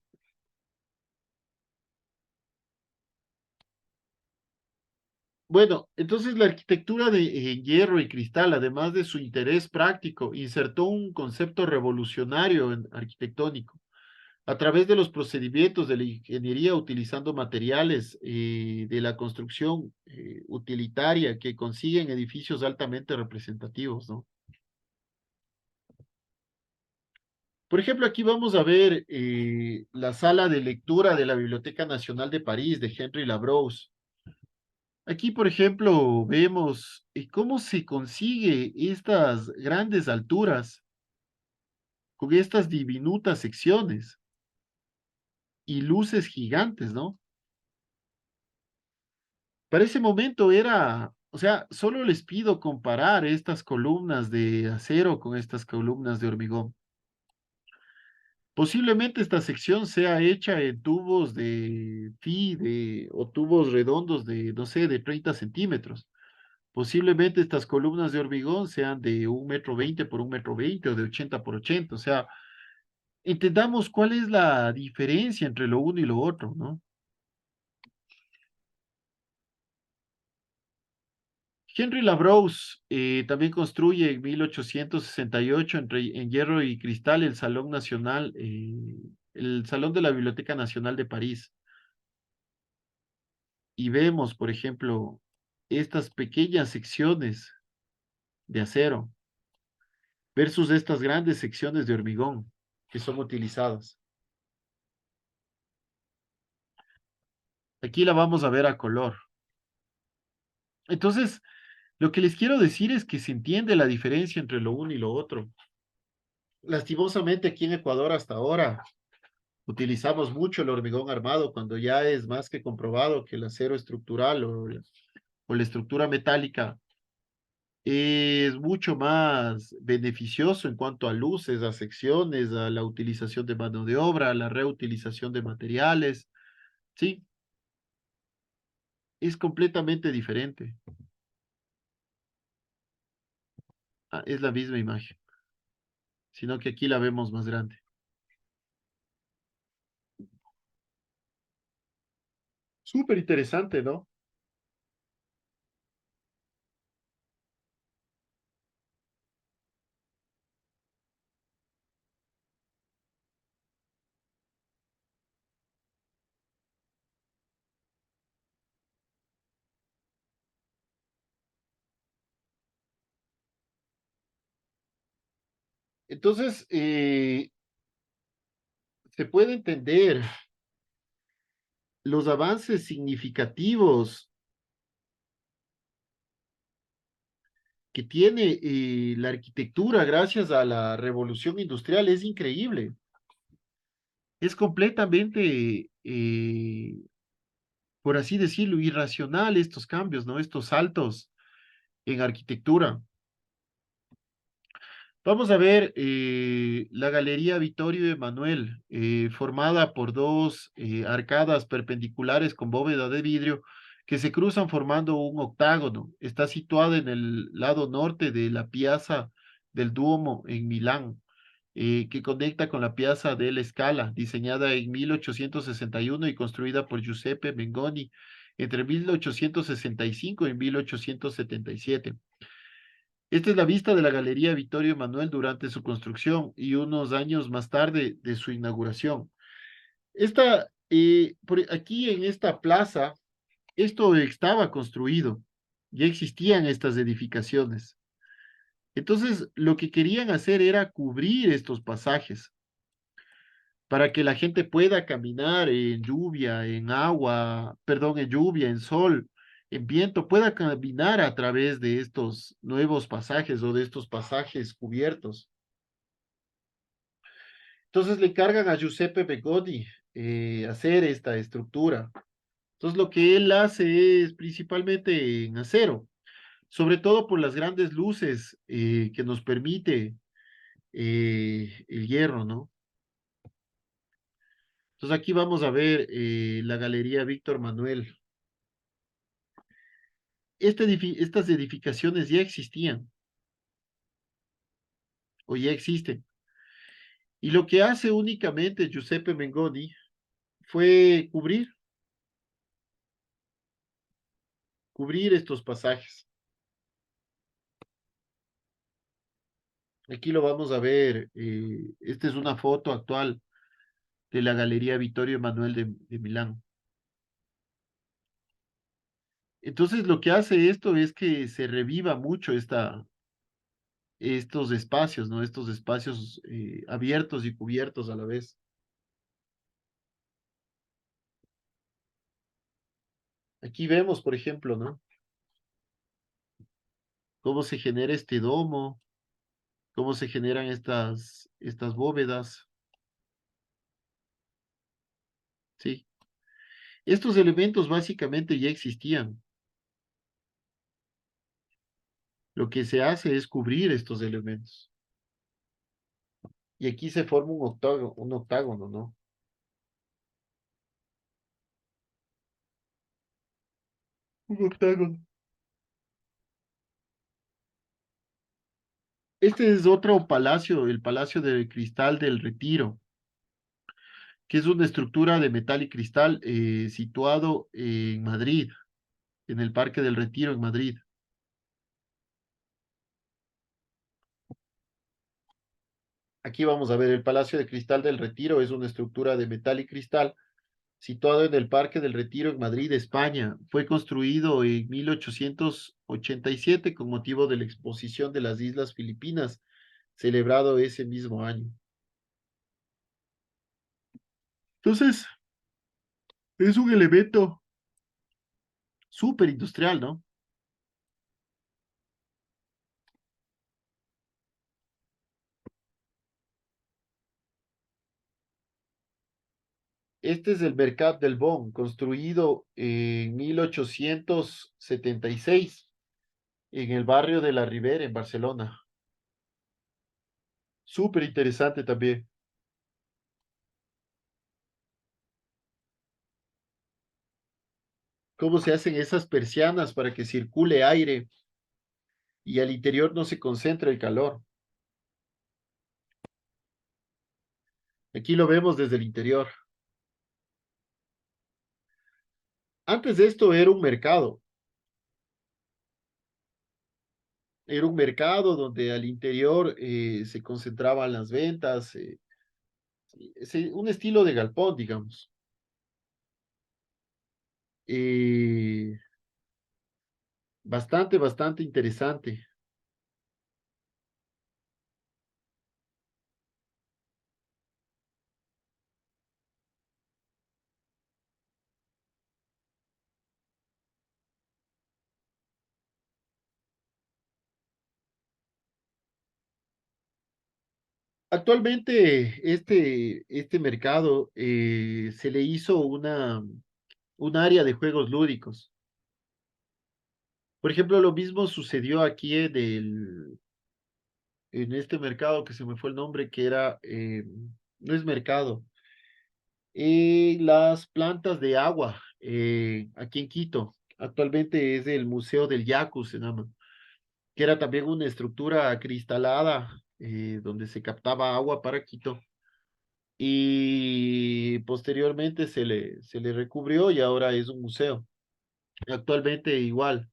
Bueno, entonces la arquitectura de hierro y cristal, además de su interés práctico, insertó un concepto revolucionario arquitectónico a través de los procedimientos de la ingeniería utilizando materiales de la construcción utilitaria que consiguen edificios altamente representativos, ¿no? Por ejemplo, aquí vamos a ver la sala de lectura de la Biblioteca Nacional de París de Henry Labrousse. Aquí, por ejemplo, vemos cómo se consigue estas grandes alturas con estas diminutas secciones y luces gigantes, ¿no? Para ese momento era, o sea, solo les pido comparar estas columnas de acero con estas columnas de hormigón. Posiblemente esta sección sea hecha en tubos de o tubos redondos de, no sé, de 30 centímetros. Posiblemente estas columnas de hormigón sean de 1,20 m por 1,20 m o de 80 por 80. O sea, entendamos cuál es la diferencia entre lo uno y lo otro, ¿no? Henry Labrousse también construye en 1868 en hierro y cristal el Salón Nacional, el Salón de la Biblioteca Nacional de París. Y vemos, por ejemplo, estas pequeñas secciones de acero versus estas grandes secciones de hormigón que son utilizadas. Aquí la vamos a ver a color. Entonces, lo que les quiero decir es que se entiende la diferencia entre lo uno y lo otro. Lastimosamente aquí en Ecuador hasta ahora utilizamos mucho el hormigón armado cuando ya es más que comprobado que el acero estructural o la estructura metálica es mucho más beneficioso en cuanto a luces, a secciones, a la utilización de mano de obra, a la reutilización de materiales. Sí, es completamente diferente. Ah, es la misma imagen, sino que aquí la vemos más grande. Súper interesante, ¿no? Entonces, se puede entender los avances significativos que tiene la arquitectura gracias a la revolución industrial. Es increíble. Es completamente, por así decirlo, irracional estos cambios, ¿no? Estos saltos en arquitectura. Vamos a ver la Galería Vittorio Emanuel, formada por dos arcadas perpendiculares con bóveda de vidrio que se cruzan formando un octágono. Está situada en el lado norte de la Piazza del Duomo en Milán, que conecta con la Piazza della Scala, diseñada en 1861 y construida por Giuseppe Mengoni entre 1865 y 1877. Esta es la vista de la Galería Vittorio Emanuel durante su construcción y unos años más tarde de su inauguración. Aquí en esta plaza, esto estaba construido, ya existían estas edificaciones. Entonces, lo que querían hacer era cubrir estos pasajes para que la gente pueda caminar en lluvia, en agua, perdón, en lluvia, en sol, en viento, pueda caminar a través de estos nuevos pasajes o de estos pasajes cubiertos. Entonces le encargan a Giuseppe Begodi hacer esta estructura. Entonces lo que él hace es principalmente en acero, sobre todo por las grandes luces que nos permite el hierro, ¿no? Entonces aquí vamos a ver la Galería Víctor Manuel. Estas edificaciones ya existían o ya existen. Y lo que hace únicamente Giuseppe Mengoni fue cubrir estos pasajes. Aquí lo vamos a ver. Esta es una foto actual de la Galería Vittorio Emanuel de Milán. Entonces lo que hace esto es que se reviva mucho estos espacios, ¿no? Estos espacios abiertos y cubiertos a la vez. Aquí vemos, por ejemplo, ¿no? Cómo se genera este domo. cómo se generan estas bóvedas. Sí. Estos elementos básicamente ya existían. Lo que se hace es cubrir estos elementos. Y aquí se forma un octágono, ¿no? Un octágono. Este es otro palacio, el Palacio del Cristal del Retiro, que es una estructura de metal y cristal situado en Madrid, en el Parque del Retiro en Madrid. Aquí vamos a ver el Palacio de Cristal del Retiro, es una estructura de metal y cristal situado en el Parque del Retiro en Madrid, España. Fue construido en 1887 con motivo de la exposición de las Islas Filipinas, celebrado ese mismo año. Entonces, es un elemento súper industrial, ¿no? Este es el Mercat del Bon, construido en 1876 en el barrio de la Ribera, en Barcelona. Súper interesante también. Cómo se hacen esas persianas para que circule aire y al interior no se concentre el calor. Aquí lo vemos desde el interior. Antes de esto era un mercado. Era un mercado donde al interior se concentraban las ventas, un estilo de galpón, digamos. Eh, bastante interesante. Actualmente este mercado se le hizo un área de juegos lúdicos. Por ejemplo, lo mismo sucedió aquí en este mercado que se me fue el nombre, que era, no es mercado, las plantas de agua aquí en Quito. Actualmente es el Museo del Yacu, se llama, que era también una estructura acristalada donde se captaba agua para Quito. Y posteriormente se le recubrió y ahora es un museo. Actualmente igual,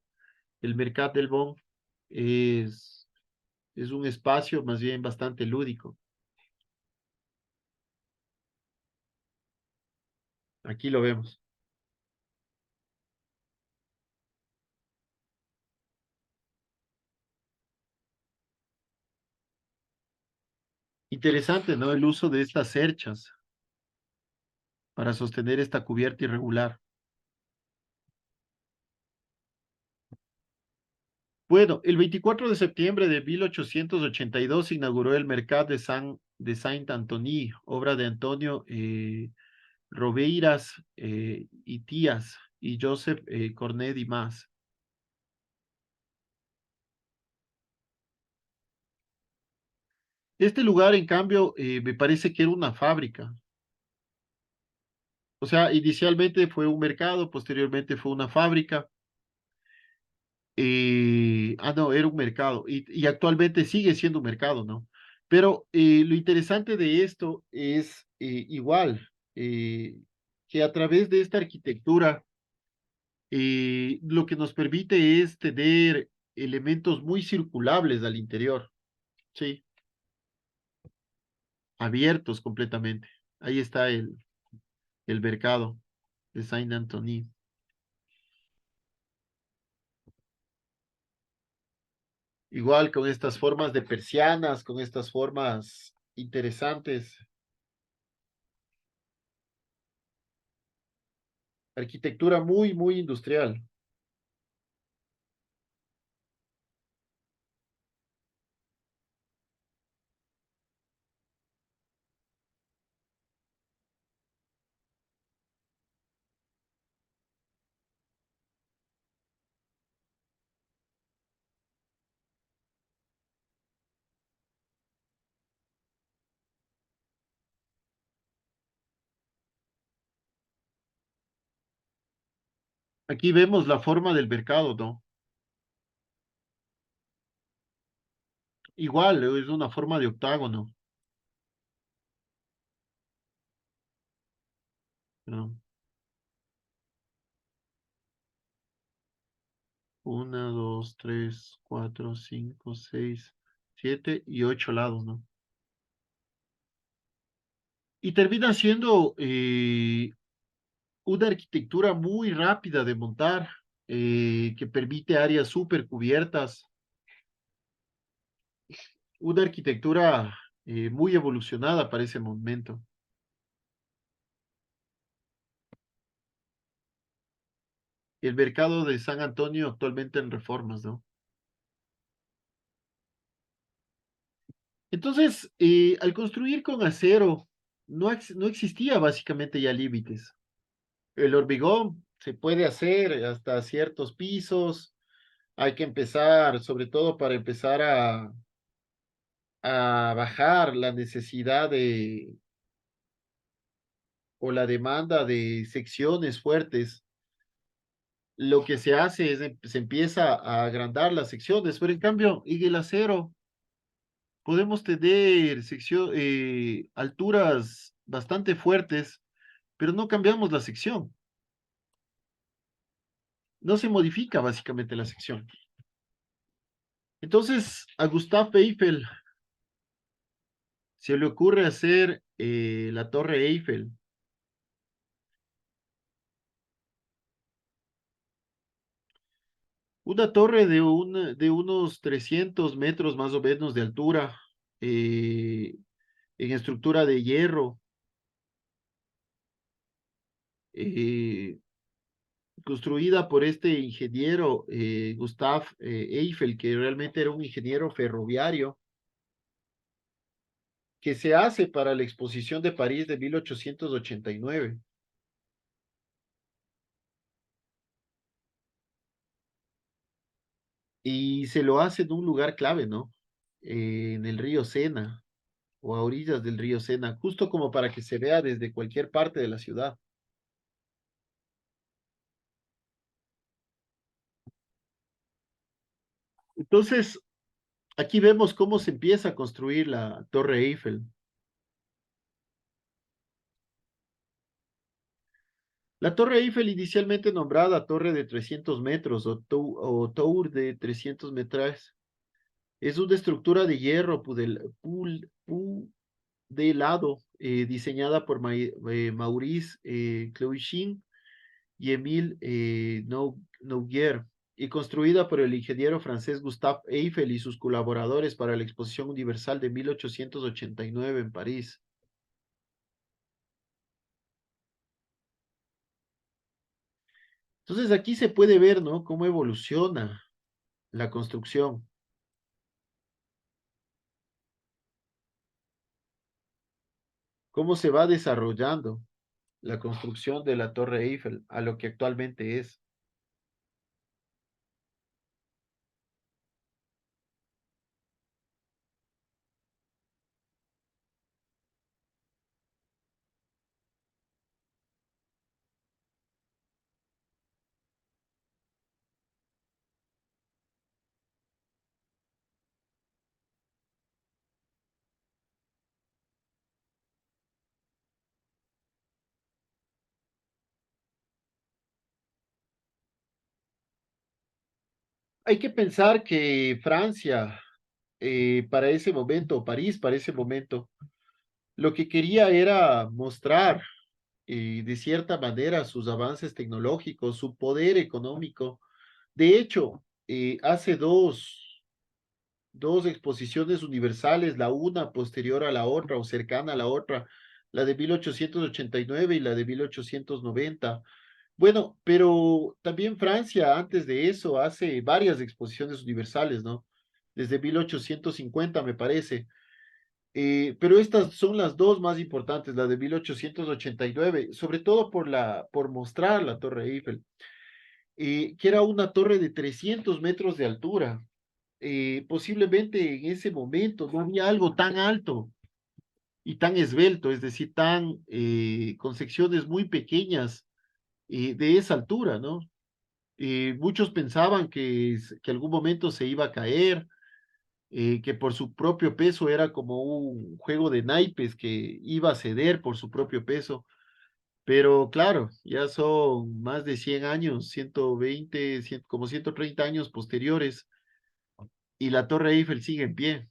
el Mercat del Bon es, es un espacio más bien bastante lúdico. Aquí lo vemos. Interesante, ¿no? El uso de estas cerchas para sostener esta cubierta irregular. Bueno, el 24 de septiembre de 1882 se inauguró el Mercat de Saint-Antoine, obra de Antonio Roveiras y Tías y Joseph Cornet y más. Este lugar, en cambio, me parece que era una fábrica. O sea, inicialmente fue un mercado, posteriormente fue una fábrica. No, era un mercado y actualmente sigue siendo un mercado, ¿no? Pero lo interesante de esto es igual, que a través de esta arquitectura, lo que nos permite es tener elementos muy circulables al interior, ¿sí? Abiertos completamente. Ahí está el mercado de Saint-Antoine. Igual con estas formas de persianas, con estas formas interesantes. Arquitectura muy industrial. Aquí vemos la forma del mercado, ¿no? Igual, es una forma de octágono, ¿no? Una, dos, tres, cuatro, cinco, seis, siete y ocho lados, ¿no? Y termina siendo una arquitectura muy rápida de montar, que permite áreas súper cubiertas, una arquitectura muy evolucionada para ese momento. El mercado de San Antonio actualmente en reformas, ¿no? Entonces, al construir con acero, no existía básicamente ya límites. El hormigón se puede hacer hasta ciertos pisos. Hay que empezar, sobre todo para empezar a bajar la necesidad de o la demanda de secciones fuertes. Lo que se hace es se empieza a agrandar las secciones, pero en cambio, en el acero podemos tener alturas bastante fuertes, pero no cambiamos la sección. No se modifica básicamente la sección. Entonces, a Gustave Eiffel se le ocurre hacer la Torre Eiffel. Una torre de unos 300 metros más o menos de altura, eh, en estructura de hierro, eh, construida por este ingeniero Gustave Eiffel, que realmente era un ingeniero ferroviario, que se hace para la exposición de París de 1889. Y se lo hace en un lugar clave, ¿no? En el río Sena o a orillas del río Sena, justo como para que se vea desde cualquier parte de la ciudad. Entonces, aquí vemos cómo se empieza a construir la Torre Eiffel. La Torre Eiffel, inicialmente nombrada Torre de 300 metros o Tour de 300 metros, es una estructura de hierro pudelado, diseñada por Maurice Clouchin y Émile Nouguer, y construida por el ingeniero francés Gustave Eiffel y sus colaboradores para la Exposición Universal de 1889 en París. Entonces aquí se puede ver, ¿no? Cómo evoluciona la construcción. Cómo se va desarrollando la construcción de la Torre Eiffel a lo que actualmente es. Hay que pensar que Francia, para ese momento, París para ese momento, lo que quería era mostrar de cierta manera sus avances tecnológicos, su poder económico. De hecho, hace dos exposiciones universales, la una posterior a la otra o cercana a la otra, la de 1889 y la de 1890. Bueno, pero también Francia antes de eso hace varias exposiciones universales, ¿no? Desde 1850 me parece. Pero estas son las dos más importantes, la de 1889, sobre todo por mostrar la Torre Eiffel, que era una torre de 300 metros de altura. Posiblemente en ese momento no había algo tan alto y tan esbelto, es decir, con secciones muy pequeñas de esa altura, ¿no? Muchos pensaban que algún momento se iba a caer, que por su propio peso era como un juego de naipes que iba a ceder por su propio peso. Pero claro, ya son más de 100 años, 120, como 130 años posteriores, y la Torre Eiffel sigue en pie.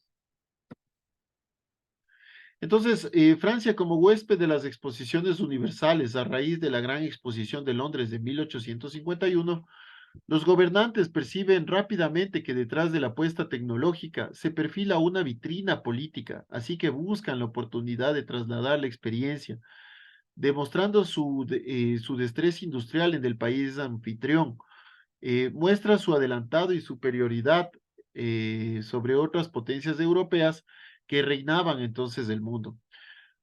Entonces, Francia como huésped de las exposiciones universales a raíz de la Gran Exposición de Londres de 1851, los gobernantes perciben rápidamente que detrás de la apuesta tecnológica se perfila una vitrina política, así que buscan la oportunidad de trasladar la experiencia, demostrando su destreza industrial en el país anfitrión. Muestra su adelantado y superioridad sobre otras potencias europeas que reinaban entonces el mundo.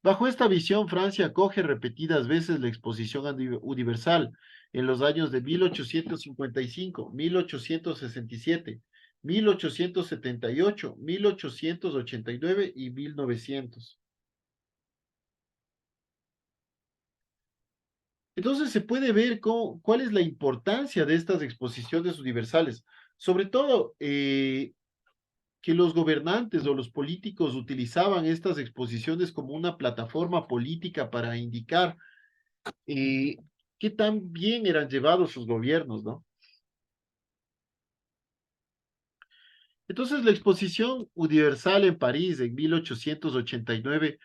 Bajo esta visión, Francia acoge repetidas veces la Exposición Universal en los años de 1855, 1867, 1878, 1889 y 1900. Entonces se puede ver cuál es la importancia de estas exposiciones universales. Sobre todo, que los gobernantes o los políticos utilizaban estas exposiciones como una plataforma política para indicar qué tan bien eran llevados sus gobiernos, ¿no? Entonces, la Exposición Universal en París en 1889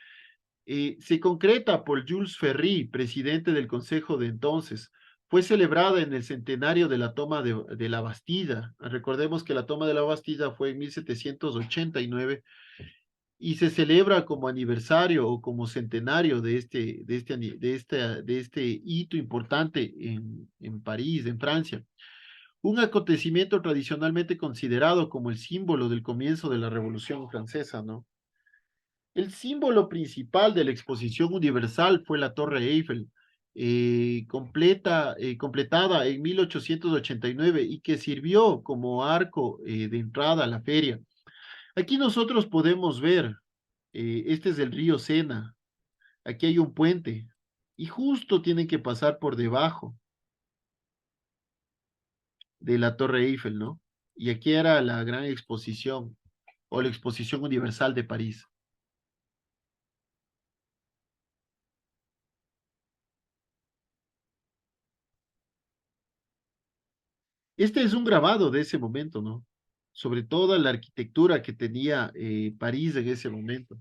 se concreta por Jules Ferry, presidente del Consejo de entonces. Fue celebrada en el centenario de la toma de la Bastilla. Recordemos que la toma de la Bastilla fue en 1789 y se celebra como aniversario o como centenario de este hito importante en París, en Francia. Un acontecimiento tradicionalmente considerado como el símbolo del comienzo de la Revolución Francesa, ¿no? El símbolo principal de la exposición universal fue la Torre Eiffel, completada en 1889 y que sirvió como arco de entrada a la feria. Aquí nosotros podemos ver, este es el río Sena, aquí hay un puente y justo tienen que pasar por debajo de la Torre Eiffel, ¿no? Y aquí era la gran exposición o la exposición universal de París. Este es un grabado de ese momento, ¿no? Sobre toda la arquitectura que tenía París en ese momento.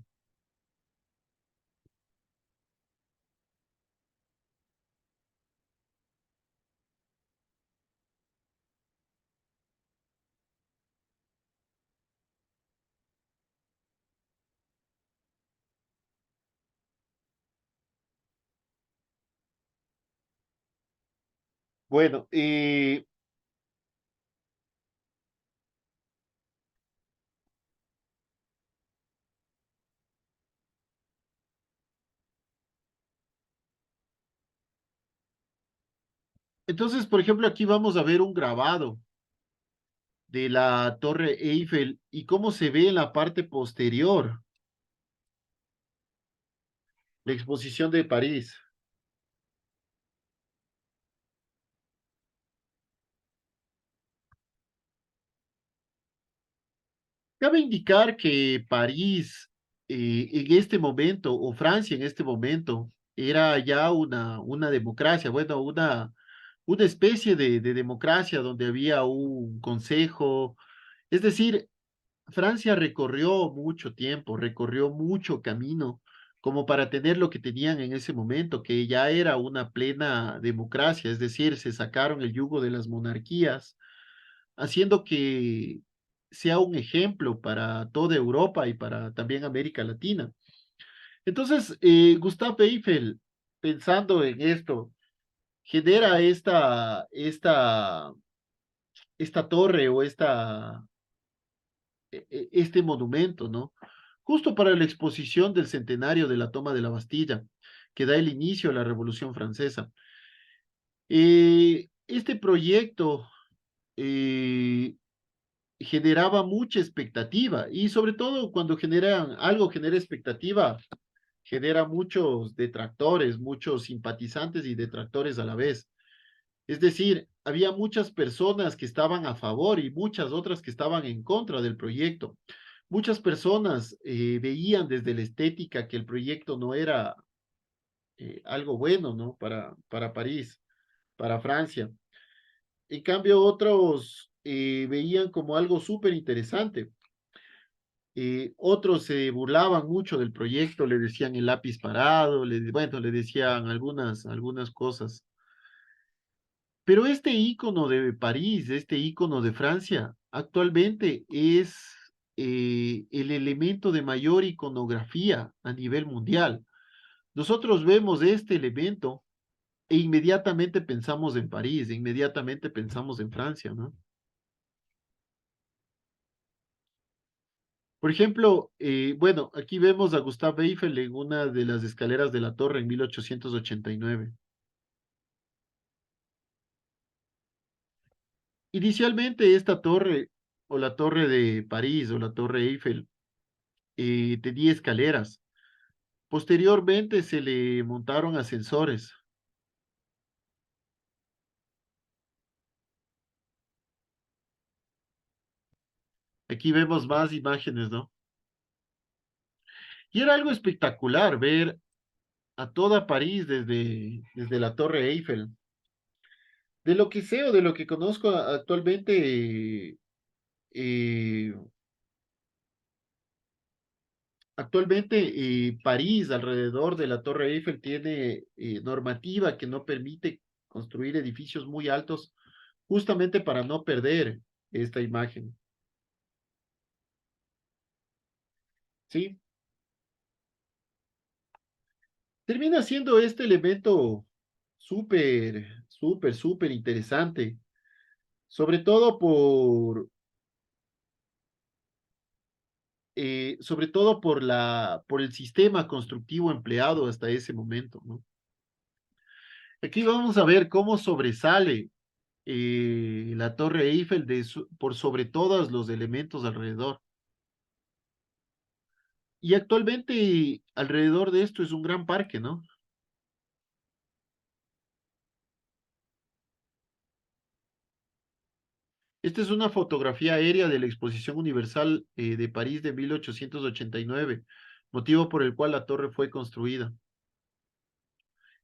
Bueno, entonces, por ejemplo, aquí vamos a ver un grabado de la Torre Eiffel y cómo se ve en la parte posterior la exposición de París. Cabe indicar que París en este momento, o Francia en este momento, era ya una democracia, bueno, una especie de democracia donde había un consejo. Es decir, Francia recorrió mucho tiempo, recorrió mucho camino como para tener lo que tenían en ese momento, que ya era una plena democracia, es decir, se sacaron el yugo de las monarquías, haciendo que sea un ejemplo para toda Europa y para también América Latina. Entonces, Gustave Eiffel, pensando en esto, genera esta torre o este monumento, ¿no? Justo para la exposición del centenario de la toma de la Bastilla, que da el inicio a la Revolución Francesa. Este proyecto eh, generaba mucha expectativa y sobre todo cuando algo genera expectativa, genera muchos detractores, muchos simpatizantes y detractores a la vez. Es decir, había muchas personas que estaban a favor y muchas otras que estaban en contra del proyecto. Muchas personas veían desde la estética que el proyecto no era algo bueno, ¿no? Para París, para Francia. En cambio, otros veían como algo súper interesante. Otros se burlaban mucho del proyecto, le decían el lápiz parado, bueno, le decían algunas cosas. Pero este ícono de París, este ícono de Francia, actualmente es el elemento de mayor iconografía a nivel mundial. Nosotros vemos este elemento e inmediatamente pensamos en París, e inmediatamente pensamos en Francia, ¿no? Por ejemplo, bueno, aquí vemos a Gustave Eiffel en una de las escaleras de la torre en 1889. Inicialmente esta torre, o la torre de París, o la torre Eiffel, tenía escaleras. Posteriormente se le montaron ascensores. Aquí vemos más imágenes, ¿no? Y era algo espectacular ver a toda París desde la torre Eiffel. De lo que sé o de lo que conozco actualmente, eh, París, alrededor de la Torre Eiffel, tiene normativa que no permite construir edificios muy altos, justamente para no perder esta imagen. ¿Sí? Termina siendo este elemento súper interesante, sobre todo por el sistema constructivo empleado hasta ese momento, ¿no? Aquí vamos a ver cómo sobresale la Torre Eiffel por sobre todos los elementos alrededor. Y actualmente alrededor de esto es un gran parque, ¿no? Esta es una fotografía aérea de la Exposición Universal de París de 1889, motivo por el cual la torre fue construida.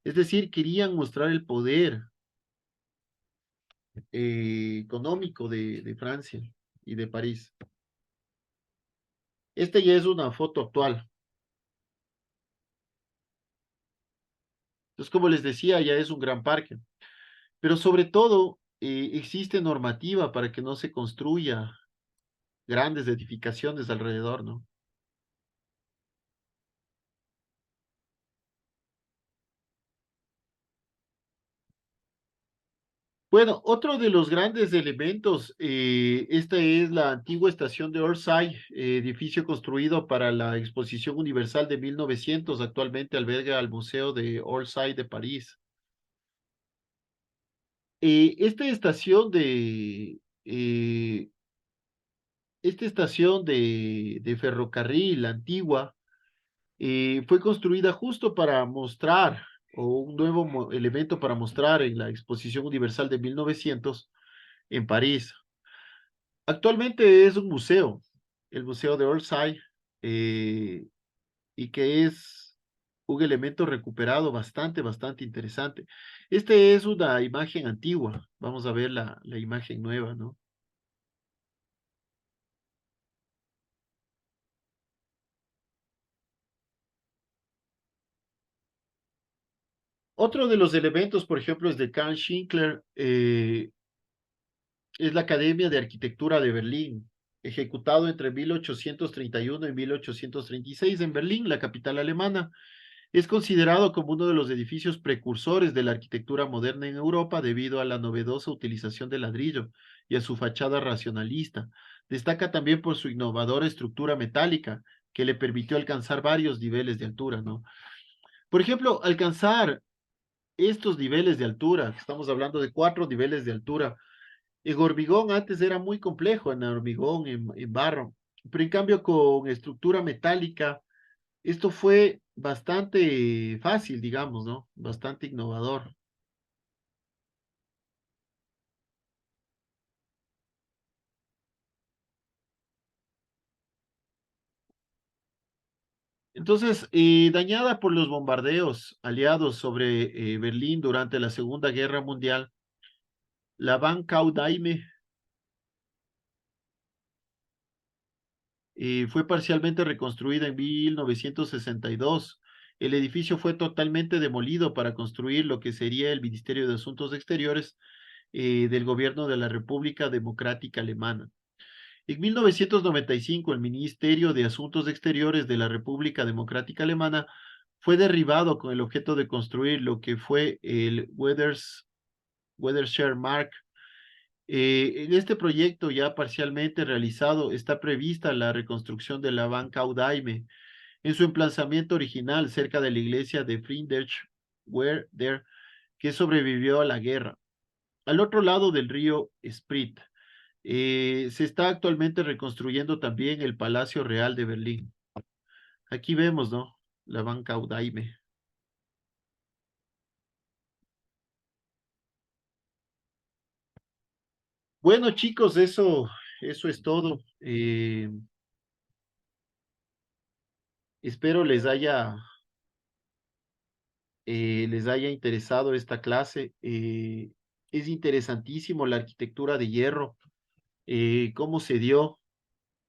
Es decir, querían mostrar el poder económico de Francia y de París. Esta ya es una foto actual. Entonces, como les decía, ya es un gran parque. Pero sobre todo, existe normativa para que no se construya grandes edificaciones alrededor, ¿no? Bueno, otro de los grandes elementos, esta es la antigua estación de Orsay, edificio construido para la Exposición Universal de 1900, actualmente alberga al Museo de Orsay de París. Eh, esta estación de ferrocarril antigua fue construida justo para mostrar, o un nuevo elemento para mostrar en la Exposición Universal de 1900 en París. Actualmente es un museo, el Museo de Orsay, eh, y que es un elemento recuperado bastante interesante. Esta es una imagen antigua. Vamos a ver la imagen nueva, ¿no? Otro de los elementos, por ejemplo, es de Karl Schinkler, es la Academia de Arquitectura de Berlín, ejecutado entre 1831 y 1836 en Berlín, la capital alemana. Es considerado como uno de los edificios precursores de la arquitectura moderna en Europa debido a la novedosa utilización del ladrillo y a su fachada racionalista. Destaca también por su innovadora estructura metálica que le permitió alcanzar varios niveles de altura, ¿no? Por ejemplo, alcanzar estos niveles de altura, estamos hablando de 4 niveles de altura. En hormigón antes era muy complejo, en hormigón, en barro, pero en cambio con estructura metálica, esto fue bastante fácil, digamos, ¿no? Bastante innovador. Entonces, dañada por los bombardeos aliados sobre Berlín durante la Segunda Guerra Mundial, la Bank-Daime fue parcialmente reconstruida en 1962. El edificio fue totalmente demolido para construir lo que sería el Ministerio de Asuntos Exteriores del gobierno de la República Democrática Alemana. En 1995, el Ministerio de Asuntos Exteriores de la República Democrática Alemana fue derribado con el objeto de construir lo que fue el Wederscher Mark. En este proyecto ya parcialmente realizado está prevista la reconstrucción de la Banca Audaime en su emplazamiento original cerca de la iglesia de Werder, que sobrevivió a la guerra. Al otro lado del río Sprit, se está actualmente reconstruyendo también el Palacio Real de Berlín. Aquí vemos, ¿no? La Banca Audaime. Bueno, chicos, eso es todo. Espero les haya interesado esta clase. Es interesantísimo la arquitectura de hierro, cómo se dio,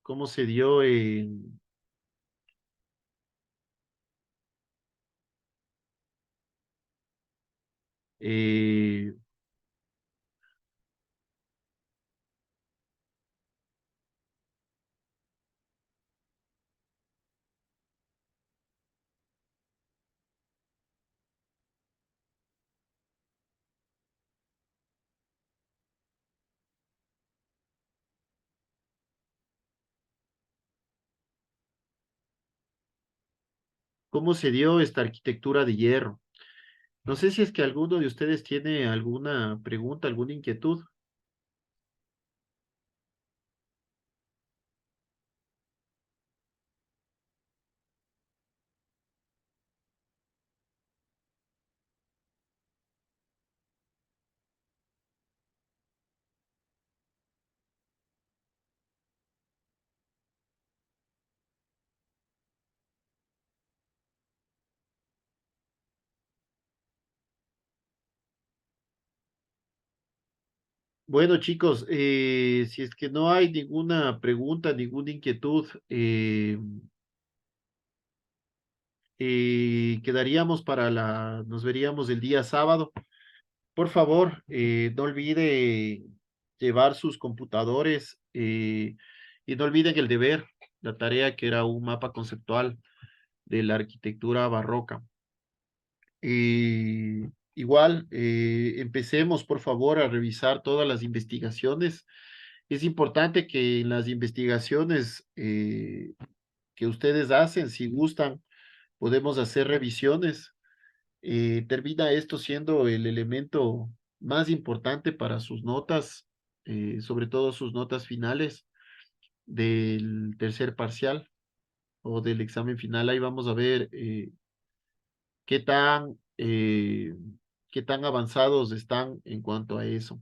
cómo se dio eh, cómo se dio esta arquitectura de hierro. No sé si es que alguno de ustedes tiene alguna pregunta, alguna inquietud. Bueno, chicos, si es que no hay ninguna pregunta, ninguna inquietud, quedaríamos nos veríamos el día sábado. Por favor, no olvide llevar sus computadores y no olviden el deber, la tarea que era un mapa conceptual de la arquitectura barroca. Igual, empecemos por favor a revisar todas las investigaciones. Es importante que en las investigaciones que ustedes hacen, si gustan, podemos hacer revisiones. Termina esto siendo el elemento más importante para sus notas, sobre todo sus notas finales del tercer parcial o del examen final. Ahí vamos a ver qué tan, eh, qué tan avanzados están en cuanto a eso.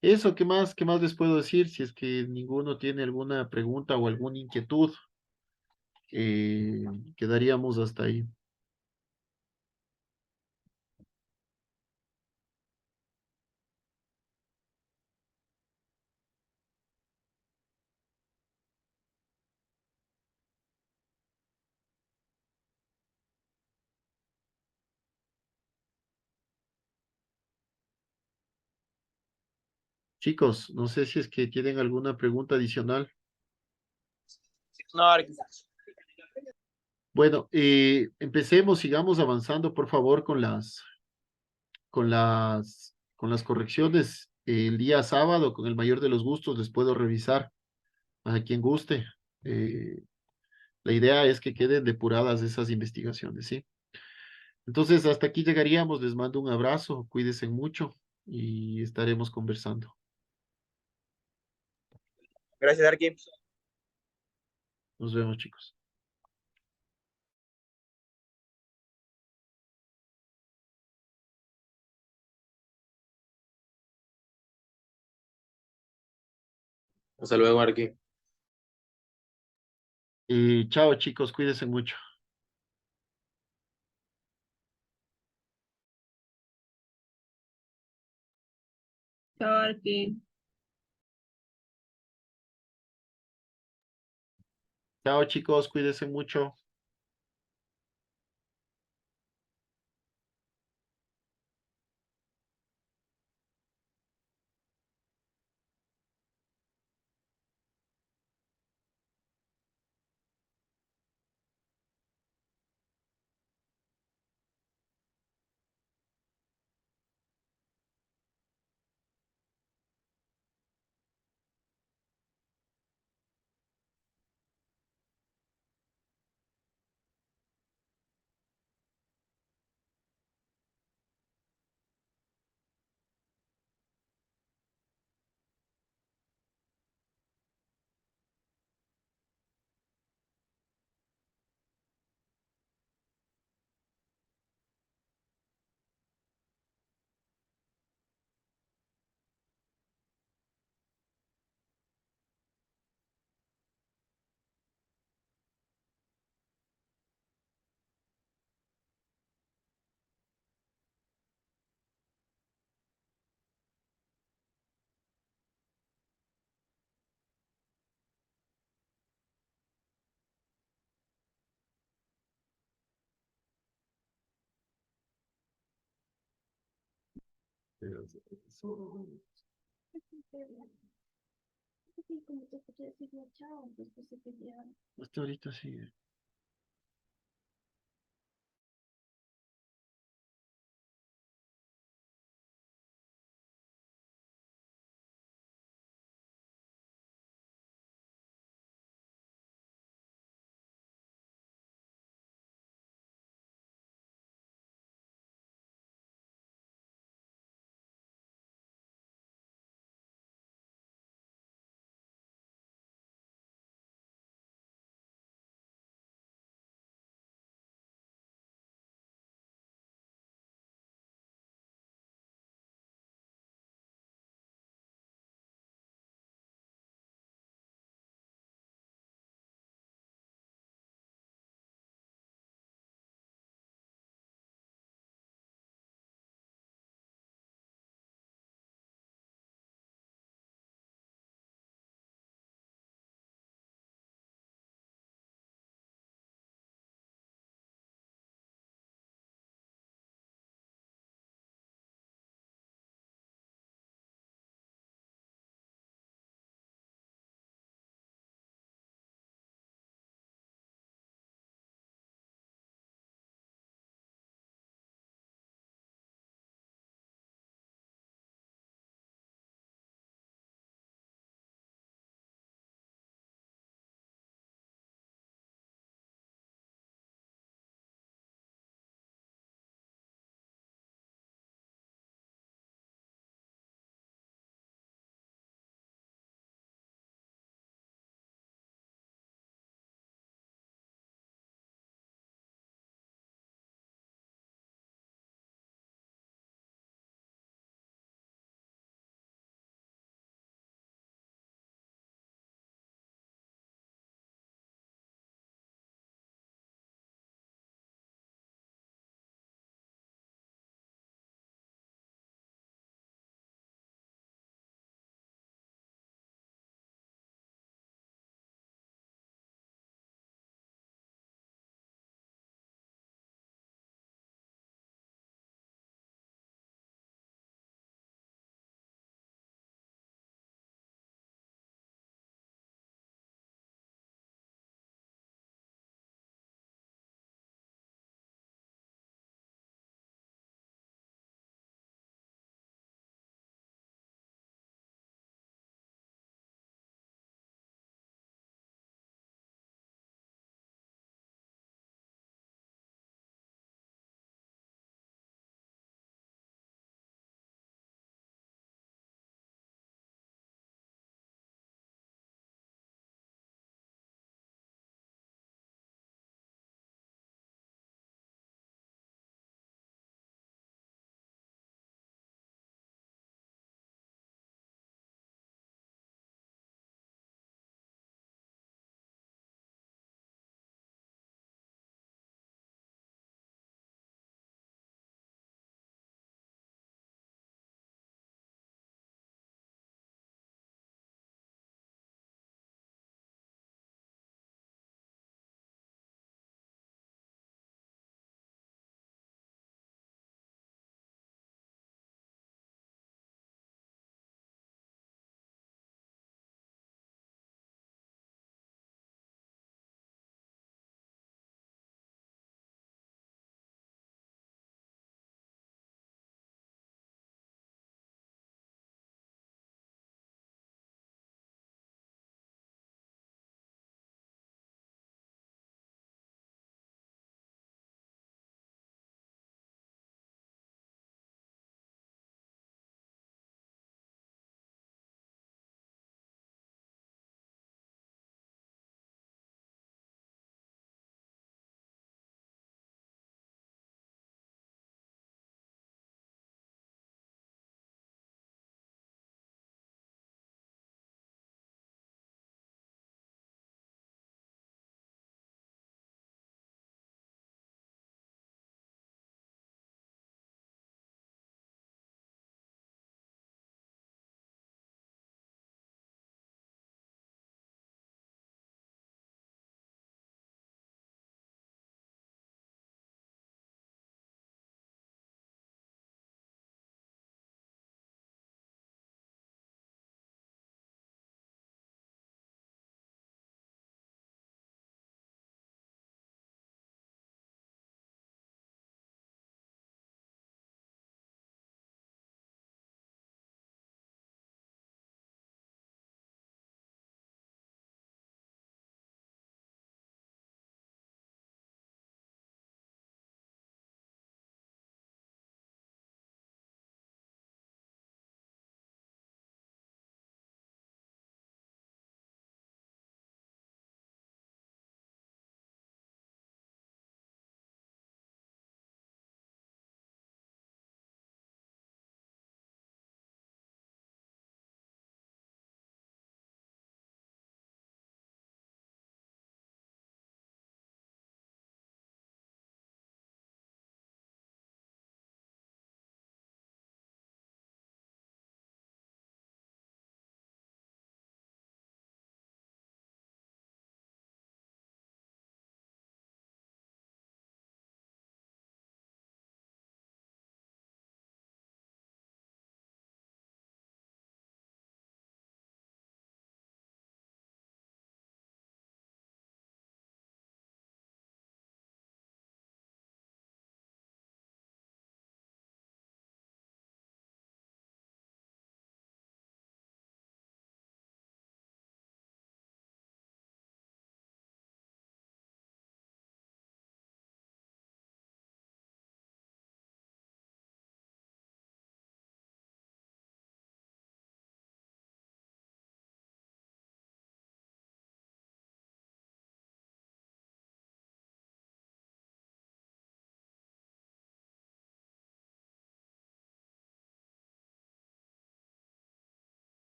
Eso, qué más les puedo decir? Si es que ninguno tiene alguna pregunta o alguna inquietud, eh, quedaríamos hasta ahí. Chicos, no sé si es que tienen alguna pregunta adicional. No, Arqui. Bueno, empecemos, sigamos avanzando, por favor, con las correcciones. El día sábado, con el mayor de los gustos, les puedo revisar a quien guste. Eh, la idea es que queden depuradas esas investigaciones, ¿sí? Entonces, hasta aquí llegaríamos. Les mando un abrazo, cuídense mucho y estaremos conversando. Gracias, Arqui. Nos vemos, chicos. Hasta luego, Arqui. Chao, chicos, cuídense mucho. Chao, Arqui. Chao, chicos, cuídense mucho. Hasta ahorita sigue.